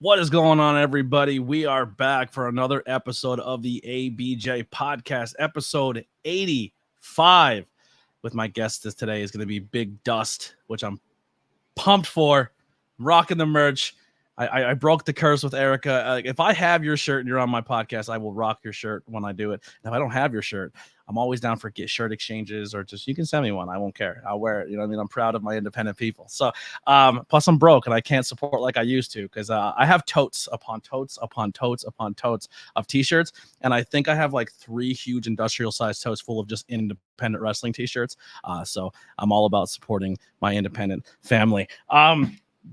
What is going on, everybody? We are back for another episode of the ABJ Podcast, episode 85. With my guest today is going to be Big Dust, which I'm pumped for. I'm rocking the merch. I broke the curse with Erica. If I have your shirt and you're on my podcast, I will rock your shirt when I do it. And if I don't have your shirt, I'm always down for shirt exchanges, or just you can send me one. I won't care. I'll wear it. You know what I mean? I'm proud of my independent people. So plus I'm broke and I can't support like I used to because I have totes upon totes upon totes upon totes of t-shirts. And I think I have like 3 huge industrial size totes full of just independent wrestling t-shirts. So I'm all about supporting my independent family.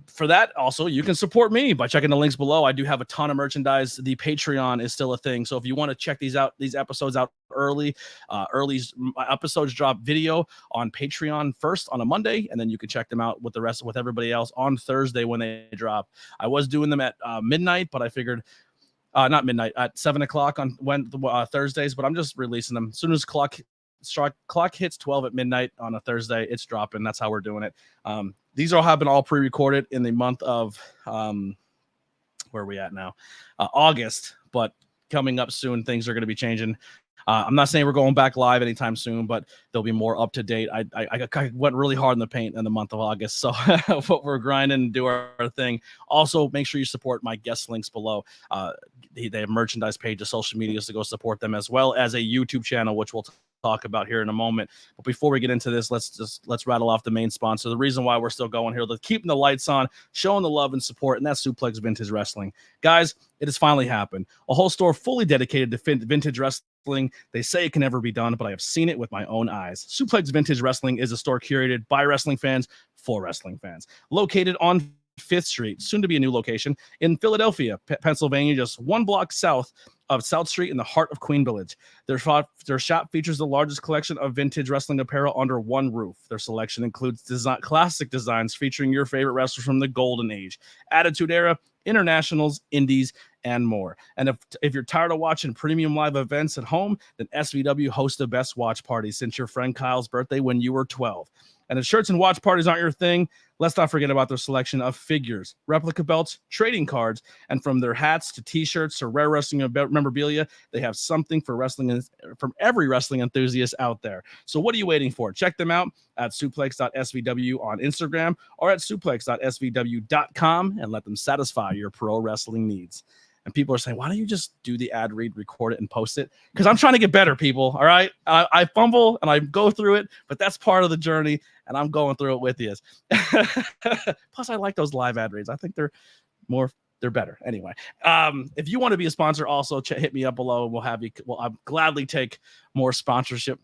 For that, also, you can support me by checking the links below. I do have a ton of merchandise. The Patreon is still a thing. So if you want to check these episodes out early episodes drop video on Patreon first on a Monday, and then you can check them out with everybody else on Thursday when they drop. I was doing them at midnight, but I figured not midnight, at 7 o'clock on Thursdays, but I'm just releasing them as soon as clock hits 12 at midnight on a Thursday. It's dropping. That's how we're doing it. These all have been all pre-recorded in the month of where are we at now? August, but coming up soon, things are going to be changing. I'm not saying we're going back live anytime soon, but they'll be more up to date. I went really hard in the paint in the month of August, so but we're grinding and do our thing. Also, make sure you support my guest links below. They have merchandise pages, social medias to go support them, as well as a YouTube channel, which we'll talk about here in a moment. But before we get into this, let's rattle off the main sponsor. The reason why we're still going here, keeping the lights on, showing the love and support, and that's Suplex Vintage Wrestling. Guys, it has finally happened. A whole store fully dedicated to vintage wrestling. They say it can never be done, but I have seen it with my own eyes. Suplex Vintage Wrestling is a store curated by wrestling fans for wrestling fans. Located on 5th Street, soon to be a new location, in Philadelphia, Pennsylvania, just 1 block south of South Street in the heart of Queen Village. Their shop features the largest collection of vintage wrestling apparel under one roof. Their selection includes classic designs featuring your favorite wrestlers from the Golden Age, Attitude Era, Internationals, Indies, and more. And if you're tired of watching premium live events at home, then SVW hosts the best watch party since your friend Kyle's birthday when you were 12. And if shirts and watch parties aren't your thing, let's not forget about their selection of figures, replica belts, trading cards, and from their hats to t-shirts to rare wrestling memorabilia, they have something for wrestling from every wrestling enthusiast out there. So what are you waiting for? Check them out at suplex.svw on Instagram or at suplex.svw.com and let them satisfy your pro wrestling needs. And people are saying, why don't you just do the ad read, record it, and post it? Because I'm trying to get better, people. All right. I fumble and I go through it, but that's part of the journey, and I'm going through it with you. Plus, I like those live ad reads. I think they're better. Anyway, if you want to be a sponsor, also hit me up below. I'll gladly take more sponsorship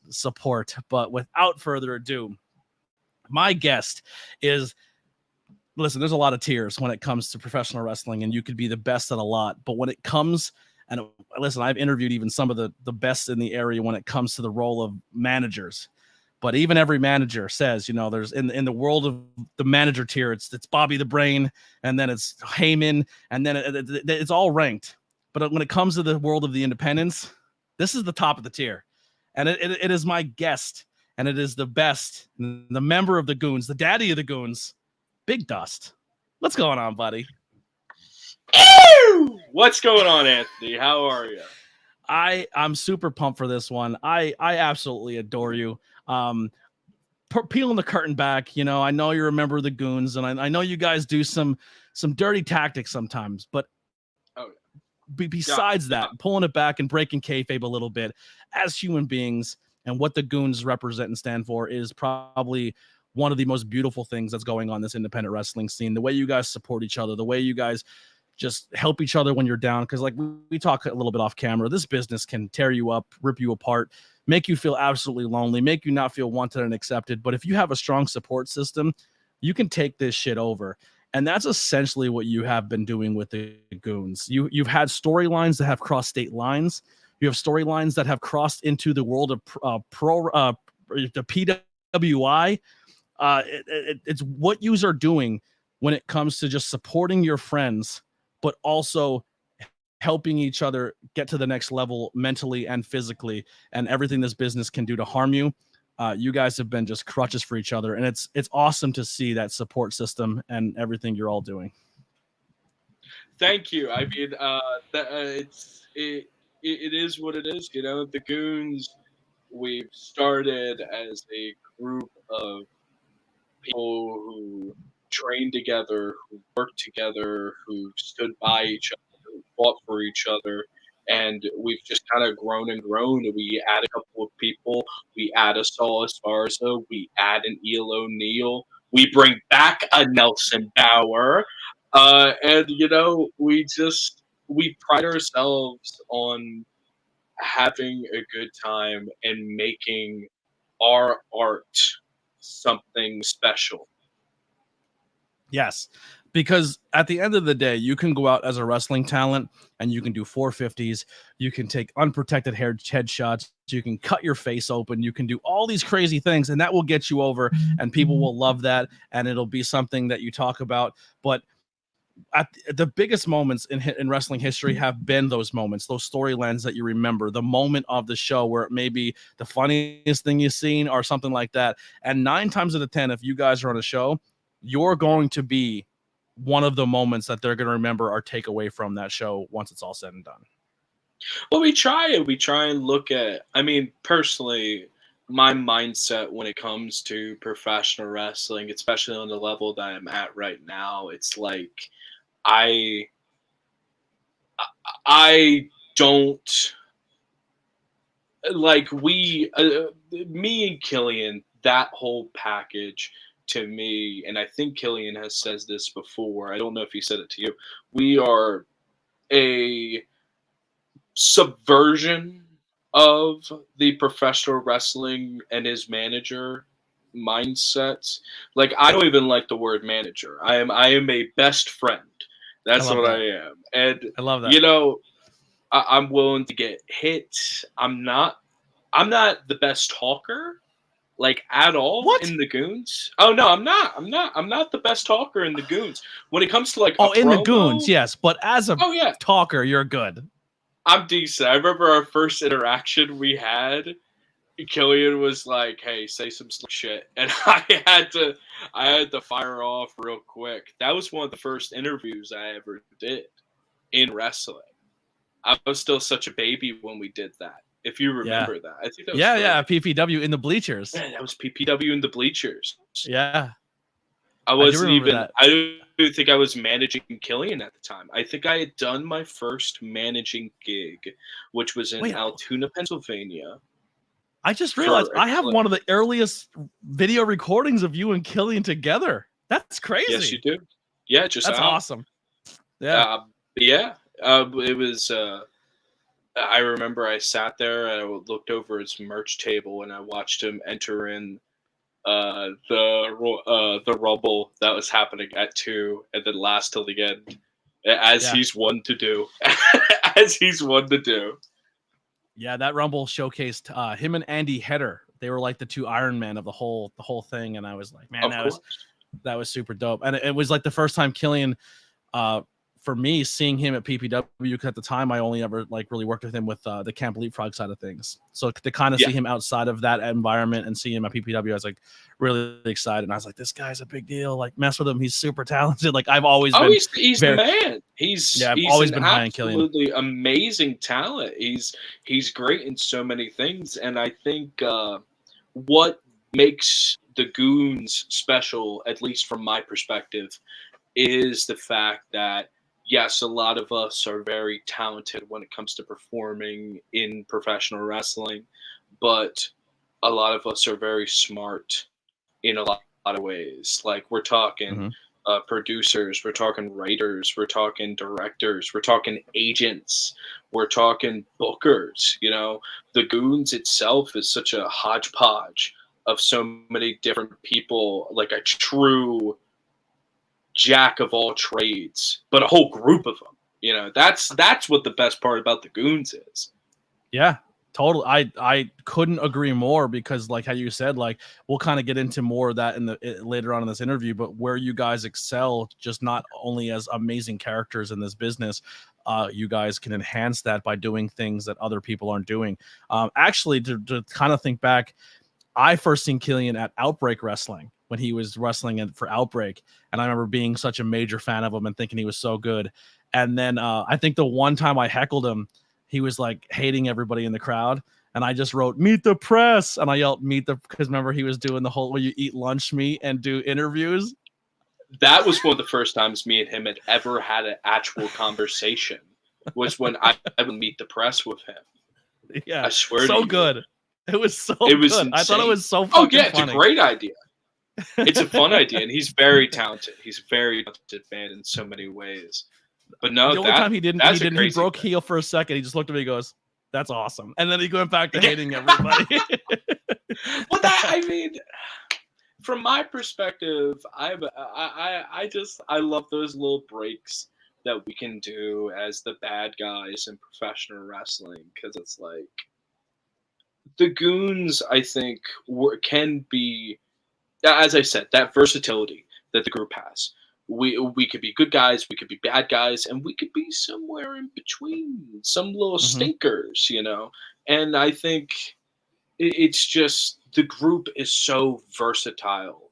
support. But without further ado, my guest is. Listen, there's a lot of tiers when it comes to professional wrestling, and you could be the best at a lot. But when it comes, and listen, I've interviewed even some of the best in the area when it comes to the role of managers. But even every manager says, there's in the world of the manager tier, it's Bobby the Brain, and then it's Heyman, and then it's all ranked. But when it comes to the world of the independents, this is the top of the tier. And it is my guest, and it is the best, the member of the Goons, the daddy of the Goons, Big Dust. What's going on, buddy? Ew! What's going on, Anthony? How are you? I'm super pumped for this one. I absolutely adore you. Peeling the curtain back, I know you remember the Goons, and I know you guys do some dirty tactics sometimes, but besides that, pulling it back and breaking kayfabe a little bit as human beings and what the Goons represent and stand for is probably one of the most beautiful things that's going on this independent wrestling scene. The way you guys support each other, the way you guys just help each other when you're down. Because like we talk a little bit off camera, this business can tear you up, rip you apart, make you feel absolutely lonely, make you not feel wanted and accepted. But if you have a strong support system, you can take this shit over. And that's essentially what you have been doing with the Goons. You've had storylines that have crossed state lines. You have storylines that have crossed into the world of the PWI. It's what yous are doing when it comes to just supporting your friends, but also helping each other get to the next level mentally and physically, and everything this business can do to harm you. You guys have been just crutches for each other, and it's awesome to see that support system and everything you're all doing. Thank you. I mean, it is what it is. The Goons. We've started as a group of people who trained together, who worked together, who stood by each other, who fought for each other. And we've just kind of grown and grown. We add a couple of people. We add a Saul Esparza. We add an Eel O'Neill. We bring back a Nelson Bauer. We pride ourselves on having a good time and making our art something special. Yes, because at the end of the day, you can go out as a wrestling talent and you can do 450s. You can take unprotected headshots. You can cut your face open. You can do all these crazy things, and that will get you over, and people will love that, and it'll be something that you talk about. But the biggest moments in wrestling history have been those moments, those storylines that you remember, the moment of the show where it may be the funniest thing you've seen or something like that. And 9 times out of 10, if you guys are on a show, you're going to be one of the moments that they're going to remember or take away from that show once it's all said and done. Well, we try and look at, I mean, personally, my mindset when it comes to professional wrestling, especially on the level that I'm at right now, it's like I I don't like me and Killian, that whole package to me, and I think Killian has said this before. I don't know if he said it to you. We are a subversion of the professional wrestling and his manager mindset. Like, I don't even like the word manager. I am a best friend. That's what I am. And I love that. I'm willing to get hit. I'm not the best talker, like, at all. What? In the Goons. Oh no, I'm not. I'm not the best talker in the Goons. When it comes to like a in the promo, Goons, yes, but as a oh yeah, talker, you're good. I'm decent. I remember our first interaction we had. Killian was like, "Hey, say some slick shit," and I had to fire off real quick. That was one of the first interviews I ever did in wrestling. I was still such a baby when we did that. If you Yeah. remember that, I think that was Yeah, PPW in the bleachers. Man, that was PPW in the bleachers. Yeah, I I do wasn't remember even. that. I don't even think I was managing Killian at the time. I think I had done my first managing gig, which was in Wait, Altoona, Pennsylvania. I just realized I have one of the earliest video recordings of you and Killian together. That's crazy. Yes, you do. Yeah, just that's out. awesome. Yeah. Yeah. It was. I remember I sat there and I looked over his merch table and I watched him enter in the rumble that was happening at 2 and then last till the end, as he's one to do. As he's one to do. Yeah, that rumble showcased him and Andy Header. They were like the two Iron Men of the whole thing, and I was like, man, that was super dope. And it was like the first time Killian, for me, seeing him at PPW, because at the time I only ever like really worked with him with the Camp Leapfrog side of things. So to kind of see him outside of that environment and see him at PPW, I was like really excited. And I was like, this guy's a big deal. Like, mess with him. He's super talented. Like, I've always been. He's the man. He's always been high on Killian. Absolutely amazing talent. He's great in so many things, and I think what makes the Goons special, at least from my perspective, is the fact that yes, a lot of us are very talented when it comes to performing in professional wrestling, but a lot of us are very smart in a lot of ways. Like, we're talking producers, we're talking writers, we're talking directors, we're talking agents, we're talking bookers. The Goons itself is such a hodgepodge of so many different people, like a true jack of all trades, but a whole group of them. That's what the best part about the Goons is. Yeah, totally. I couldn't agree more, because like how you said, like we'll kind of get into more of that later on in this interview, but where you guys excel, just not only as amazing characters in this business, you guys can enhance that by doing things that other people aren't doing. Actually, to kind of think back, I first seen Killian at Outbreak Wrestling. when he was wrestling for Outbreak, and I remember being such a major fan of him and thinking he was so good. And then I think the one time I heckled him, he was like hating everybody in the crowd, and I just wrote "Meet the Press" and I yelled "Meet the," because remember he was doing the whole where you eat lunch meat and do interviews. That was one of the first times me and him had ever had an actual conversation. Was when I would meet the press with him. Yeah, I swear so to you. good. It was so It was good. insane. I thought it was so fucking it's funny. a great idea. It's a fun idea, and he's very talented. He's a very talented man in so many ways. But no, the only time he didn't, he broke thing. heel for a second. He just looked at me and goes, "That's awesome," and then he went back to hating everybody. Well, I mean, from my perspective, I love those little breaks that we can do as the bad guys in professional wrestling, because it's like the goons, I think, can be, as I said, that versatility that the group has. We could be good guys, we could be bad guys, and we could be somewhere in between, some little stinkers, you know. And I think it's just the group is so versatile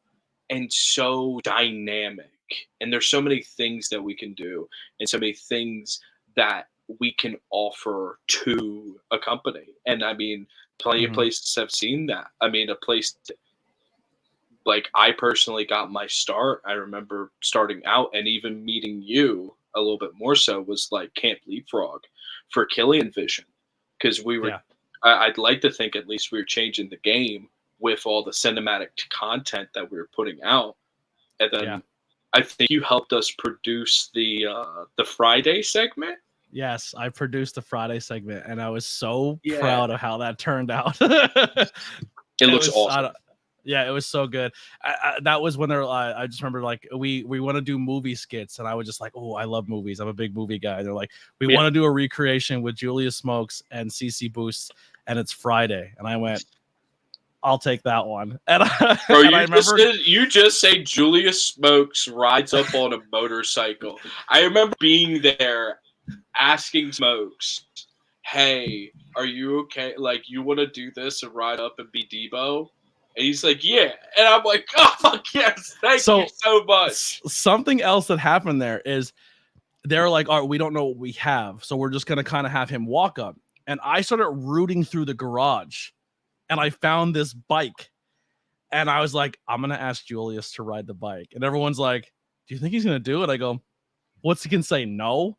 and so dynamic, and there's so many things that we can do, and so many things that we can offer to a company. And I mean, plenty of places have seen that. I mean, a place like I personally got my start. I remember starting out and even meeting you a little bit more so was like Camp Leapfrog for Killian Vision, because we were. Yeah. I'd like to think at least we were changing the game with all the cinematic content that we were putting out, and then I think you helped us produce the Friday segment. Yes, I produced the Friday segment, and I was so proud of how that turned out. It looks awesome. Yeah, it was so good. That was when I just remember like we want to do movie skits, and I was just like, oh, I love movies. I'm a big movie guy. They're like, we want to do a recreation with Julius Smokes and CC Boost, and it's Friday. And I went, I'll take that one. And bro, you just say Julius Smokes rides up on a motorcycle. I remember being there, asking Smokes, "Hey, are you okay? Like, you want to do this and ride up and be Debo?" And he's like, "Yeah." And I'm like, "Oh, fuck yes. Thank you so much." Something else that happened there is they're like, all right, we don't know what we have, so we're just going to kind of have him walk up. And I started rooting through the garage, and I found this bike. And I was like, I'm going to ask Julius to ride the bike. And everyone's like, do you think he's going to do it? I go, what's he can say? No.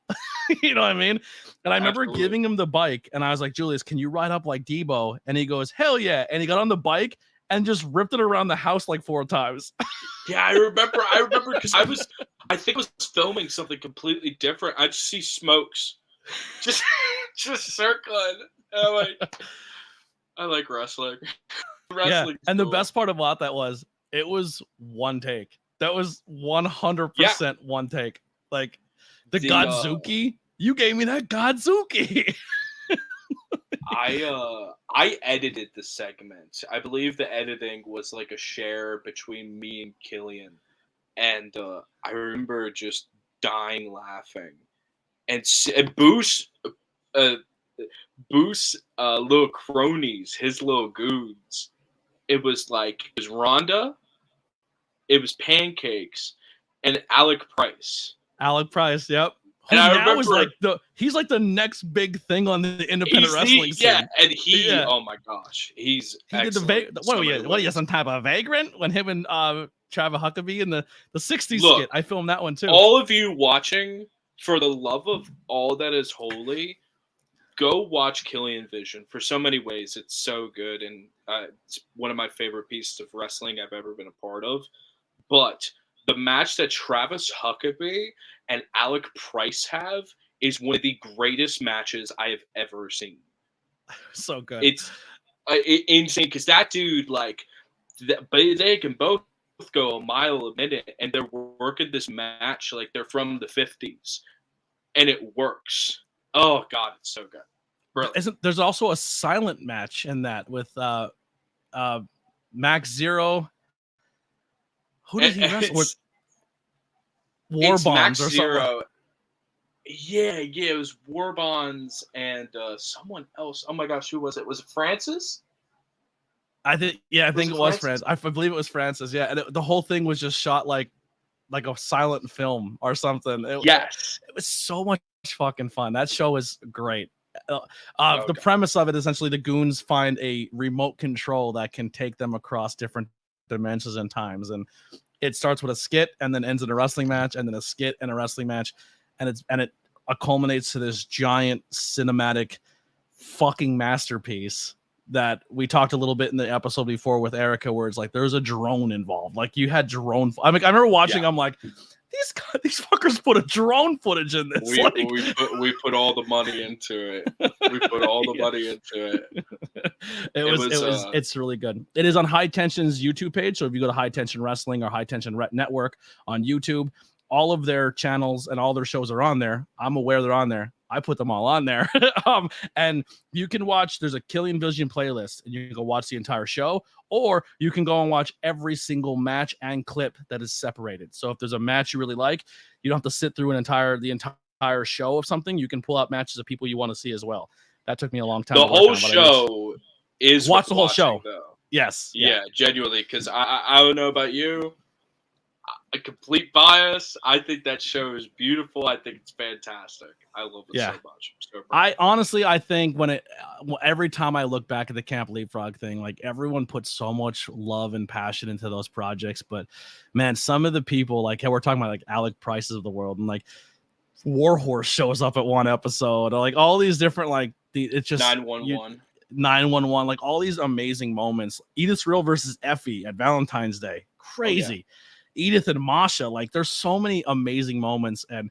You know what I mean? And I remember giving him the bike, and I was like, Julius, can you ride up like Debo? And he goes, hell yeah. And he got on the bike and just ripped it around the house like 4 times. Yeah, I remember because I think I was filming something completely different. I just see Smokes just circling. And I like wrestling. Yeah, and the best part about that was it was one take. That was 100% one take. Like the Godzuki, you gave me that Godzuki. I edited the segment. I believe the editing was like a share between me and Killian, and I remember just dying laughing. And Boost little cronies, his little goons. It was Rhonda, it was Pancakes, and Alec Price. Alec Price, yep. Who now is like he's like the next big thing on the independent wrestling scene. Yeah, and oh my gosh, he did what are you, some type of vagrant? When him and Travis Huckabee in the 60s skit, I filmed that one too. All of you watching, for the love of all that is holy, go watch Killian Vision. For so many ways, it's so good, and it's one of my favorite pieces of wrestling I've ever been a part of. But the match that Travis Huckabee and Alec Price have is one of the greatest matches I have ever seen. So good. It's insane because that dude, they can both go a mile a minute, and they're working this match like they're from the 50s, and it works. Oh God, it's so good. Brilliant. There's also a silent match in that with Max Zero. Who did he wrestle with? War Bonds or something. Yeah, it was War Bonds and someone else. Oh my gosh, who was it? Was it Francis? I think it was Francis? France. I believe it was Francis. Yeah, and the whole thing was just shot like a silent film or something. Yes. It was so much fucking fun. That show is great. The Okay. premise of it, essentially, the goons find a remote control that can take them across different dimensions and times, and it starts with a skit and then ends in a wrestling match, and then a skit and a wrestling match, and it culminates to this giant cinematic fucking masterpiece that we talked a little bit in the episode before with Erica, where it's like there's a drone involved. Like you had drone. I mean, I remember watching. Yeah. I'm like, these fuckers put a drone footage in this. We put all the money into it. We put all the money into it. It's really good. It is on High Tension's YouTube page. So if you go to High Tension Wrestling or High Tension Network on YouTube, all of their channels and all their shows are on there. I'm aware they're on there. I put them all on there. And you can watch, there's a Killian Vision playlist, and you can go watch the entire show, or you can go and watch every single match and clip that is separated. So if there's a match you really like, you don't have to sit through the entire show of something. You can pull out matches of people you want to see as well. That took me a long time. The whole show is watch the whole show. Though. Yes. Yeah, genuinely, because I don't know about you. A complete bias. I think that show is beautiful. I think it's fantastic. I love it so much. So I think every time I look back at the Camp Leapfrog thing, like everyone puts so much love and passion into those projects, but man, some of the people, like we're talking about like Alec Prices of the world, and like Warhorse shows up at one episode, or like all these different it's just 911. 911, like all these amazing moments. Edith Real versus Effie at Valentine's Day, crazy. Oh, yeah. Edith and Masha, like there's so many amazing moments, and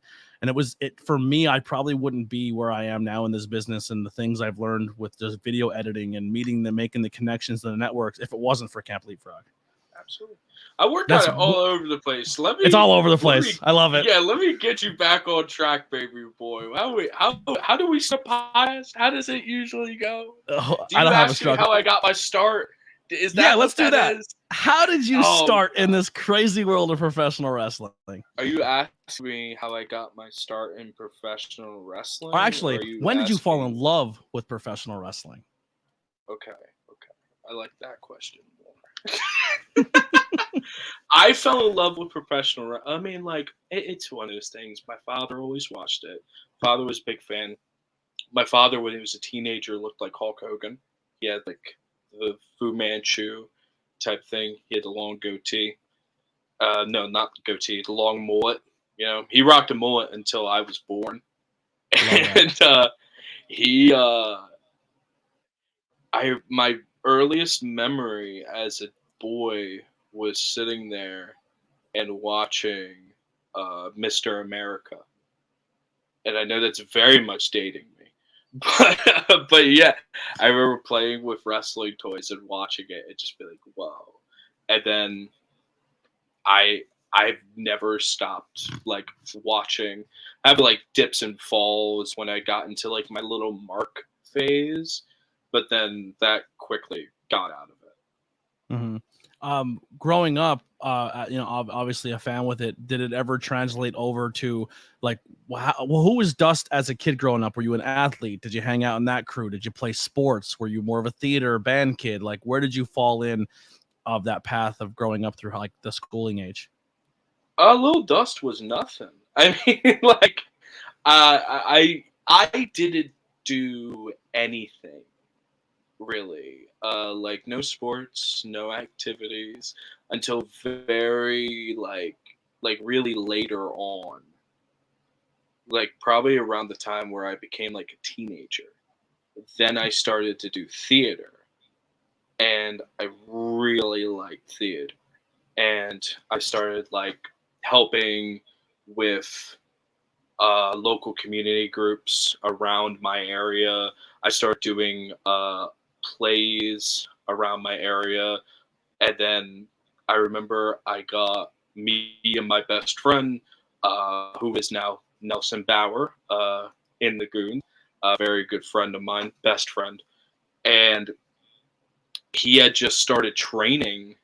it for me. I probably wouldn't be where I am now in this business and the things I've learned with just video editing and meeting them, making the connections to the networks, if it wasn't for Camp Leapfrog. Absolutely. I work on it all over the place. It's all over the place. I love it. Yeah, let me get you back on track, baby boy. How do we start podcast? How does it usually go? I don't have a struggle. How I got my start? Is that? Yeah, let's do that. Is? How did you start in this crazy world of professional wrestling? Are you asking me how I got my start in professional wrestling? Or actually, when did you fall in love with professional wrestling? Okay. I like that question more. I fell in love with professional. I mean, like, it's one of those things. My father always watched it. Father was a big fan. My father, when he was a teenager, looked like Hulk Hogan. He had, like, the Fu Manchu type thing. He had the long goatee. No, not the goatee. The long mullet. You know, he rocked a mullet until I was born. And my earliest memory as a boy was sitting there and watching Mr. America. And I know that's very much dating me. But yeah, I remember playing with wrestling toys and watching it and just be like, whoa. And then I've never stopped like watching. I have like dips and falls when I got into like my little mark phase, but then that quickly got out of it. Mm-hmm. Growing up, obviously a fan with it. Did it ever translate over to like, who was Dust as a kid growing up? Were you an athlete? Did you hang out in that crew? Did you play sports? Were you more of a theater band kid? Like, where did you fall in of that path of growing up through like the schooling age? Little Dust was nothing. I mean, like, I didn't do anything really. Like no sports, no activities until very like really later on. Like probably around the time where I became like a teenager. Then I started to do theater. And I really liked theater. And I started like helping with local community groups around my area. I started doing plays around my area, and then I remember I got me and my best friend, who is now Nelson Bauer, in the Goon, a very good friend of mine, best friend, and he had just started training,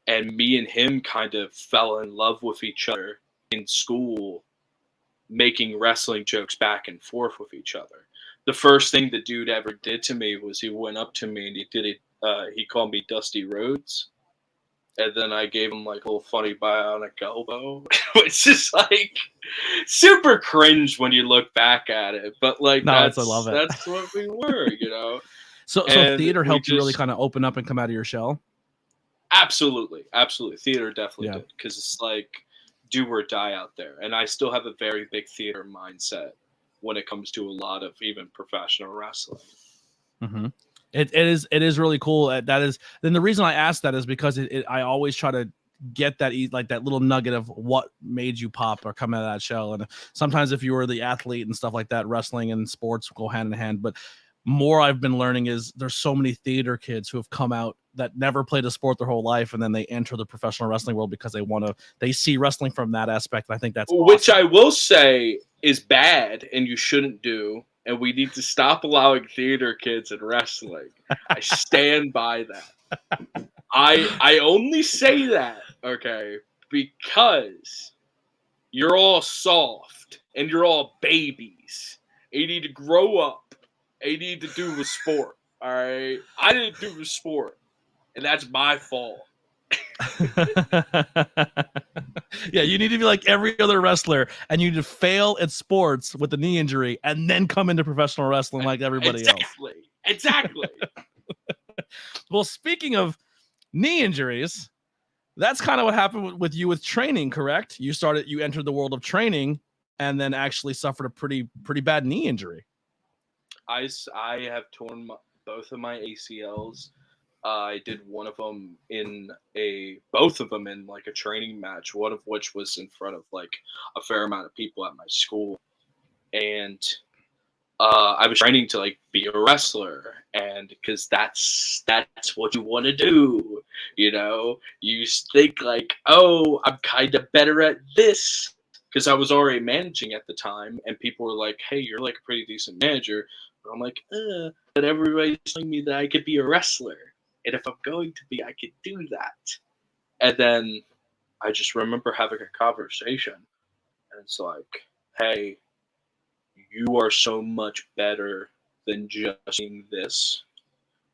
and me and him kind of fell in love with each other in school, making wrestling jokes back and forth with each other. The first thing the dude ever did to me was he went up to me and he did he called me Dusty Rhodes. And then I gave him like a little funny bionic elbow, which is like super cringe when you look back at it. But like No, I love it. that's what we were, you know. So theater helped you really kind of open up and come out of your shell? Absolutely. Theater definitely Yeah. did, because it's like do or die out there. And I still have a very big theater mindset when it comes to a lot of even professional wrestling. Mm-hmm. It is really cool. That is, then the reason I asked that is because I always try to get that like that little nugget of what made you pop or come out of that shell. And sometimes if you were the athlete and stuff like that, wrestling and sports go hand in hand. But more I've been learning is there's so many theater kids who have come out that never played a sport their whole life, and then they enter the professional wrestling world because they see wrestling from that aspect. And I think that's which awesome. I will say is bad and you shouldn't do. And we need to stop allowing theater kids in wrestling. I stand by that. I only say that, okay, because you're all soft and you're all babies. And you need to grow up. And you need to do a sport. All right, I didn't do a sport, and that's my fault. Yeah, you need to be like every other wrestler, and you need to fail at sports with a knee injury, and then come into professional wrestling like everybody else. Exactly. Well, speaking of knee injuries, that's kind of what happened with you with training, correct? You entered the world of training, and then actually suffered a pretty bad knee injury. I have torn both of my ACLs. I did both of them in like a training match, one of which was in front of like a fair amount of people at my school. And I was training to like be a wrestler, and because that's what you want to do, you know. You think like, oh, I'm kind of better at this, because I was already managing at the time, and people were like, hey, you're like a pretty decent manager. But I'm like, but everybody's telling me that I could be a wrestler, and if I'm going to be, I could do that. And then I just remember having a conversation, and it's like, hey, you are so much better than just being this.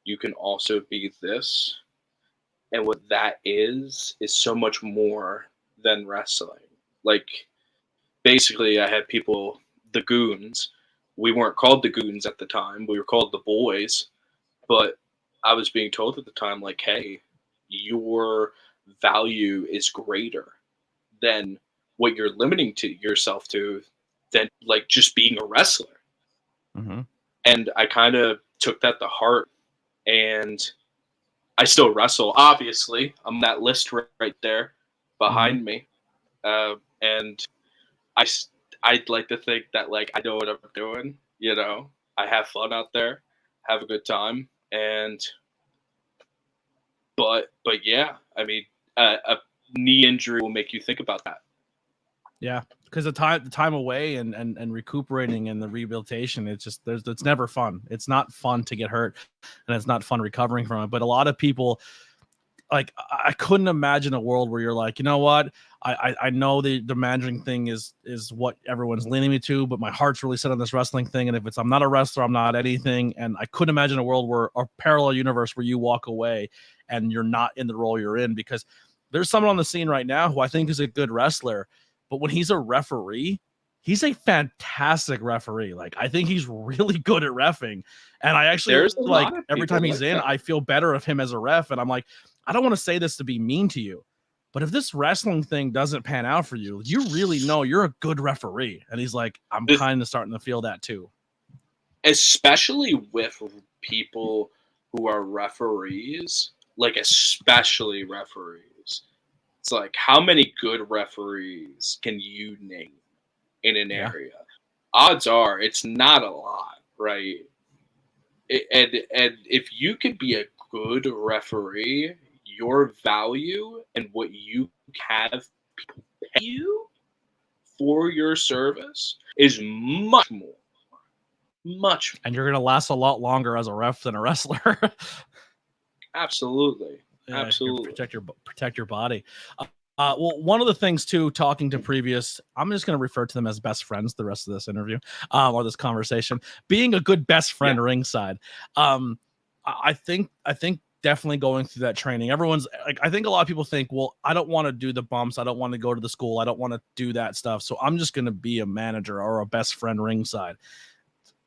You can also be this. And what that is so much more than wrestling. Like, basically, I had people, the goons. We weren't called the goons at the time. We were called the boys. But I was being told at the time, like, hey, your value is greater than what you're limiting to yourself to, than like just being a wrestler. Mm-hmm. And I kind of took that to heart, and I still wrestle. Obviously, I'm on that list right there behind me, and I'd like to think that like I know what I'm doing. You know, I have fun out there, have a good time, but yeah, I mean, a knee injury will make you think about that. Yeah, because the time away and recuperating and the rehabilitation, it's never fun. It's not fun to get hurt, and it's not fun recovering from it. But a lot of people, like, I couldn't imagine a world where you're like, you know what, I know the managing thing is what everyone's leaning me to, but my heart's really set on this wrestling thing, and if I'm not a wrestler, I'm not anything. And I couldn't imagine a world where a parallel universe where you walk away and you're not in the role you're in, because there's someone on the scene right now who I think is a good wrestler, but when he's a referee, he's a fantastic referee. Like, I think he's really good at reffing. And I actually, like, every time he's in, I feel better of him as a ref. And I'm like, I don't want to say this to be mean to you, but if this wrestling thing doesn't pan out for you, you really know you're a good referee. And he's like, I'm kind of starting to feel that too. Especially with people who are referees, like especially referees. It's like, how many good referees can you name in an area? Odds are it's not a lot, right? And if you could be a good referee, your value and what you have people pay you for your service is much more. Much. And you're going to last a lot longer as a ref than a wrestler. Absolutely. Yeah, absolutely. Protect your body. Well, one of the things too, talking to previous, I'm just going to refer to them as best friends the rest of this interview, or this conversation, being a good best friend ringside. I think definitely going through that training. Everyone's like, I think a lot of people think, well, I don't want to do the bumps. I don't want to go to the school. I don't want to do that stuff. So I'm just going to be a manager or a best friend ringside.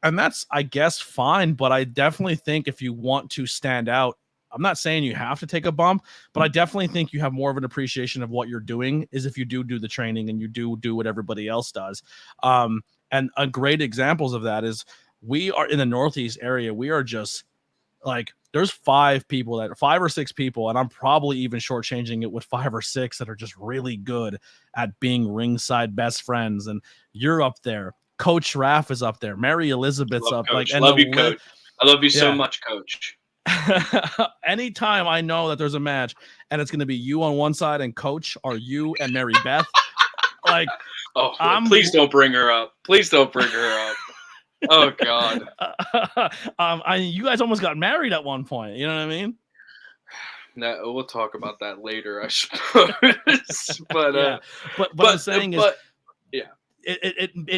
And that's, I guess, fine. But I definitely think if you want to stand out, I'm not saying you have to take a bump, but I definitely think you have more of an appreciation of what you're doing is if you do the training and you do what everybody else does. And a great examples of that is we are in the Northeast area. We are just like, there's 5 or 6 people, and I'm probably even shortchanging it with 5 or 6 that are just really good at being ringside best friends. And you're up there. Coach Raff is up there. Mary Elizabeth's up. Coach. Like, and love you, Coach. I love you so much, Coach. Anytime I know that there's a match and it's going to be you on one side and Coach, or you and Mary Beth, like, please don't bring her up. Please don't bring her up. Oh God. You guys almost got married at one point. You know what I mean? No, we'll talk about that later, I suppose. but I'm saying yeah,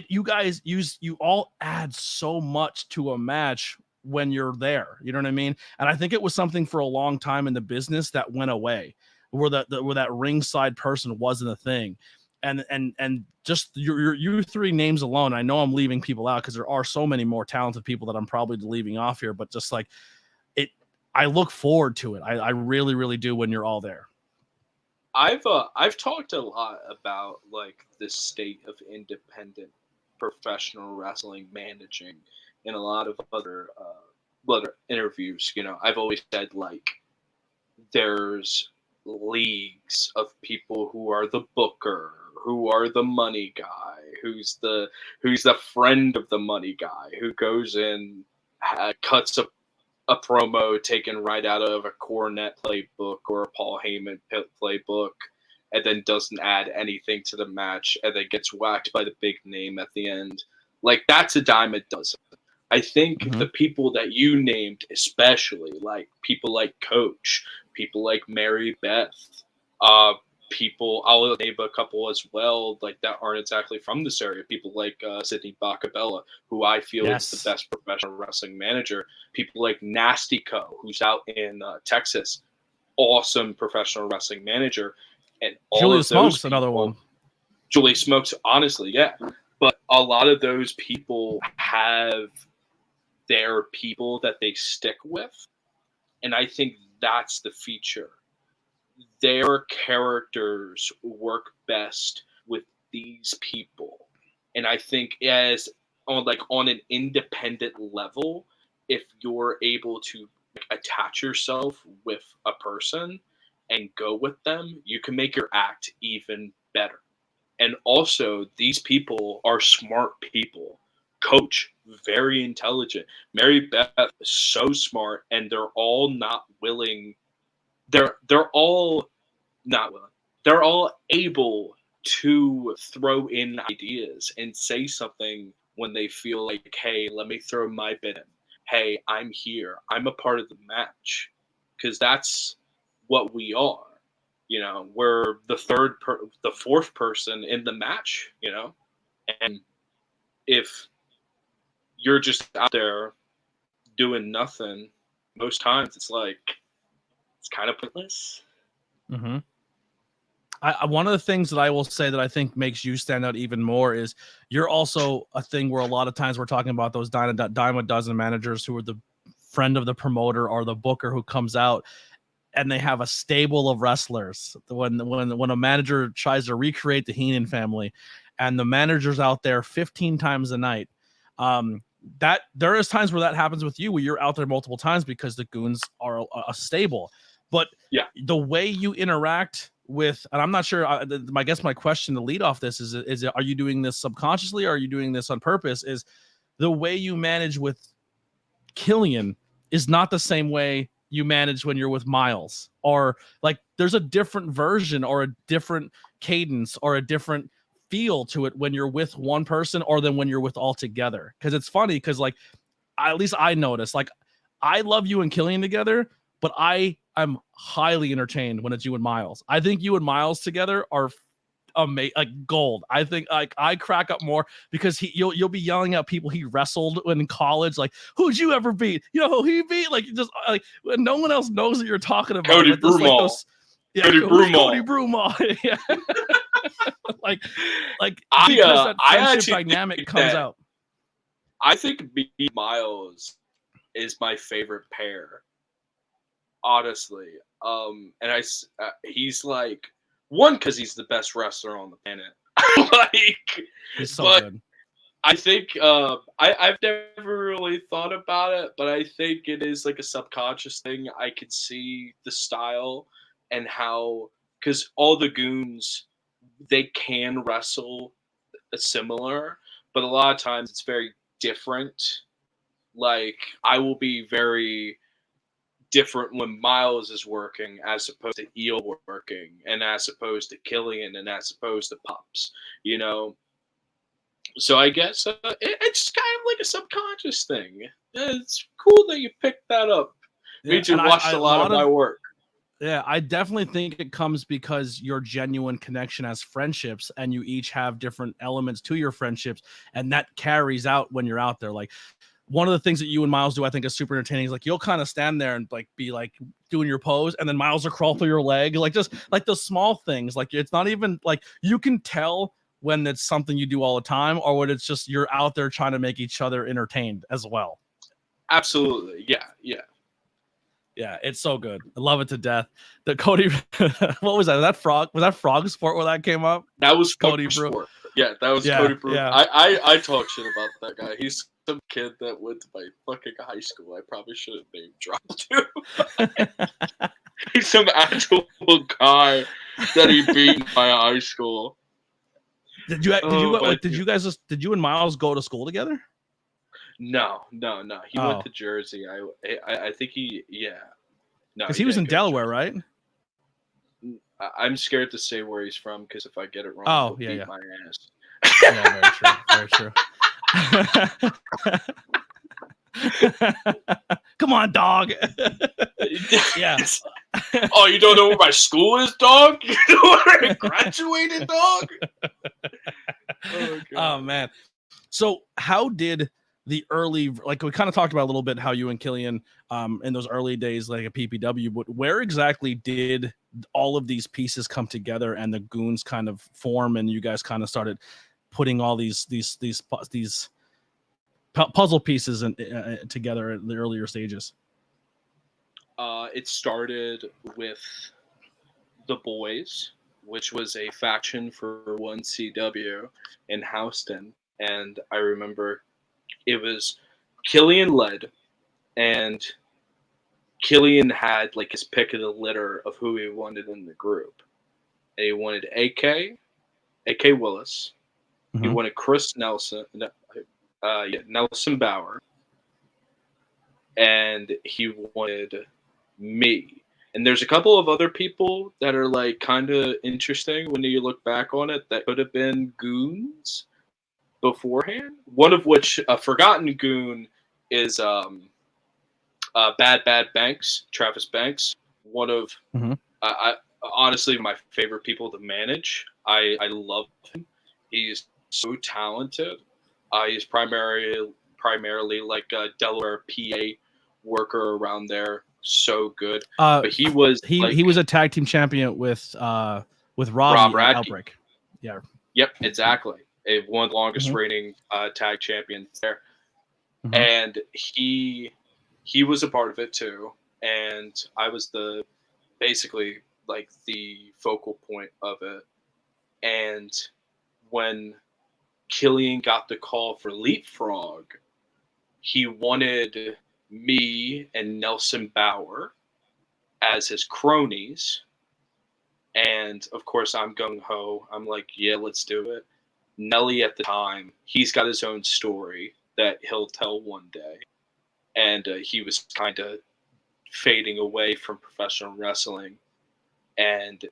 you guys you all add so much to a match when you're there. You know what I mean? And I think it was something for a long time in the business that went away, where that ringside person wasn't a thing. And just your 3 names alone, I know I'm leaving people out because there are so many more talented people that I'm probably leaving off here, but just like it, I look forward to it. I really, really do when you're all there. I've talked a lot about like the state of independent professional wrestling managing in a lot of other interviews. You know, I've always said like there's leagues of people who are the booker, who are the money guy, who's the friend of the money guy, who goes in, cuts a promo taken right out of a Cornette playbook or a Paul Heyman playbook, and then doesn't add anything to the match, and then gets whacked by the big name at the end. Like, that's a dime a dozen. I think the people that you named, especially, like people like Coach, people like Mary Beth, people, I'll name a couple as well, like that aren't exactly from this area. People like Sydney Bacabella, who I feel is the best professional wrestling manager. People like Nasty Co, who's out in Texas, awesome professional wrestling manager. And all Julia of those Smokes, people, another one. Julia Smokes, honestly, yeah. But a lot of those people have their people that they stick with. And I think that's the feature. Their characters work best with these people. And I think on an independent level, if you're able to attach yourself with a person and go with them, you can make your act even better. And also, these people are smart people. Coach, very intelligent. Mary Beth, so smart, and they're all not willing. They're all not willing. They're all able to throw in ideas and say something when they feel like, hey, let me throw my bit in. Hey, I'm here. I'm a part of the match. Because that's what we are. You know, we're the fourth person in the match, you know? And if you're just out there doing nothing, most times it's kind of pointless. Mm-hmm. One of the things that I will say that I think makes you stand out even more is you're also a thing where a lot of times we're talking about those dime a dozen managers who are the friend of the promoter or the booker who comes out and they have a stable of wrestlers. When a manager tries to recreate the Heenan family and the manager's out there 15 times a night, that there is times where that happens with you, where you're out there multiple times because the goons are a stable. But the way you interact with, and I'm not sure, I guess my question to lead off this is are you doing this subconsciously or are you doing this on purpose? Is the way you manage with Killian is not the same way you manage when you're with Miles, or like there's a different version or a different cadence or a different feel to it when you're with one person or than when you're with all together. Because it's funny because like at least I noticed, like I love you and Killian together, but I'm highly entertained when it's you and Miles. I think you and Miles together are gold. I think like I crack up more because you'll be yelling at people he wrestled in college, like who'd you ever beat? You know who he beat? Like just like when no one else knows what you're talking about. Cody But this, like, Broomall. yeah, Cody who's Broomall. Cody Broomall? Yeah. like I because that friendship actually dynamic think comes that out. I think me and Miles is my favorite pair, honestly. He's like one because he's the best wrestler on the planet. Like, He's so but good. I think I've never really thought about it, but I think it is like a subconscious thing. I could see the style and how, because all the goons, they can wrestle similar, but a lot of times it's very different. Like, I will be very different when Miles is working as opposed to Eel working, and as opposed to Killian, and as opposed to Pops, you know? So I guess it's kind of like a subconscious thing. It's cool that you picked that up. Yeah, Means you and watched a lot of my work. Yeah, I definitely think it comes because your genuine connection as friendships, and you each have different elements to your friendships, and that carries out when you're out there. Like one of the things that you and Miles do, I think, is super entertaining. Is like you'll kind of stand there and like be like doing your pose, and then Miles will crawl through your leg, like just like the small things. Like it's not even like you can tell when it's something you do all the time, or when it's just you're out there trying to make each other entertained as well. Absolutely, yeah. Yeah, it's so good. I love it to death. The Cody, what was that? Was that Frog? Was that Frog Sport where that came up? That was Cody Cody Brew. Yeah, that was Yeah, Cody Brew. yeah. I talk shit about that guy. He's some kid that went to my fucking high school. I probably should have name dropped him. He's some actual guy that he beat in my high school. Did you did you and Miles go to school together? No. He went to Jersey. I think No, because he was in Delaware, right? I'm scared to say where he's from because if I get it wrong, he'll beat my ass. Yeah, very true. Come on, dog. Yeah. Oh, you don't know where my school is, dog? You know where I graduated, dog? Oh man. So how did the early, like we kind of talked about a little bit how you and Killian in those early days, like a PPW, but where exactly did all of these pieces come together and the goons kind of form, and you guys kind of started putting all these puzzle pieces together at the earlier stages? It started with the Boys, which was a faction for 1CW in Houston, and I remember it was Killian led, and Killian had like his pick of the litter of who he wanted in the group. And he wanted AK Willis. Mm-hmm. He wanted Chris Nelson, Nelson Bauer, and he wanted me. And there's a couple of other people that are like kind of interesting when you look back on it that could have been goons beforehand. One of which, a forgotten goon, is Bad Banks, Travis Banks. One of I honestly my favorite people to manage. I love him. He's so talented. He's primarily like a Delaware PA worker around there. So good. But he was a tag team champion with Rob Radke. Outbreak. Yeah. Yep, exactly. One of the longest reigning tag champions there. And he was a part of it too. And I was basically like the focal point of it. And when Killian got the call for Leapfrog, he wanted me and Nelson Bauer as his cronies. And of course, I'm gung ho. I'm like, yeah, let's do it. Nelly at the time, he's got his own story that he'll tell one day. And he was kind of fading away from professional wrestling. And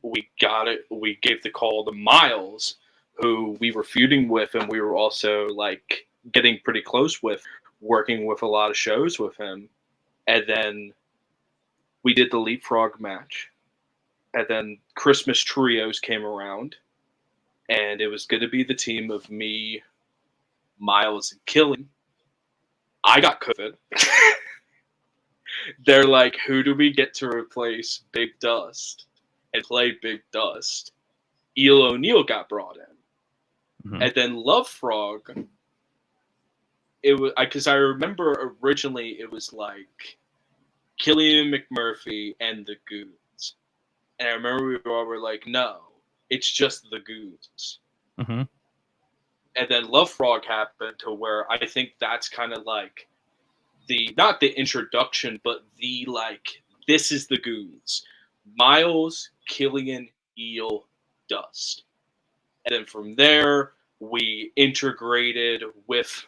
we got it. We gave the call to Miles, who we were feuding with, and we were also like getting pretty close with, working with a lot of shows with him. And then we did the Leapfrog match. And then Christmas Trios came around, and it was going to be the team of me, Miles, and Killing. I got COVID. They're like, who do we get to replace Big Dust and play Big Dust? Eel O'Neill got brought in. Mhm. And then Love Frog, it was because I remember originally it was like Killian McMurphy and the Goons. And I remember we all were like, no, it's just the Goons. Mhm. And then Love Frog happened to where I think that's kind of like not the introduction, but the like, this is the Goons. Miles, Killian, Eel, Dust. And then from there, we integrated with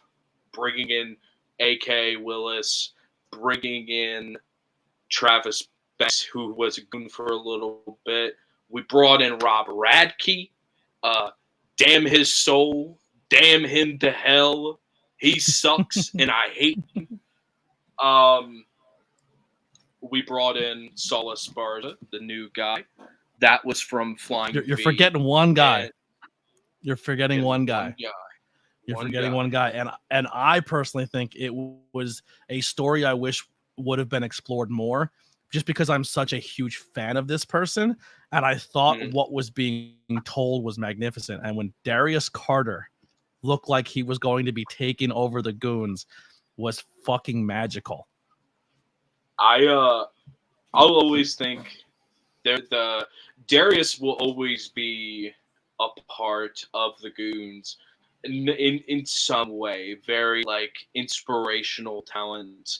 bringing in A.K. Willis, bringing in Travis Banks, who was a goon for a little bit. We brought in Rob Radke. Damn his soul. Damn him to hell. He sucks, and I hate him. We brought in Sala Sparta, the new guy. That was from Flying You're V. forgetting one guy. And You're forgetting one guy. You're One forgetting guy. one guy, and I personally think it was a story I wish would have been explored more, just because I'm such a huge fan of this person, and I thought what was being told was magnificent. And when Darius Carter looked like he was going to be taking over the Goons, was fucking magical. I'll always think the Darius will always be a part of the Goons in some way. Very like inspirational talent.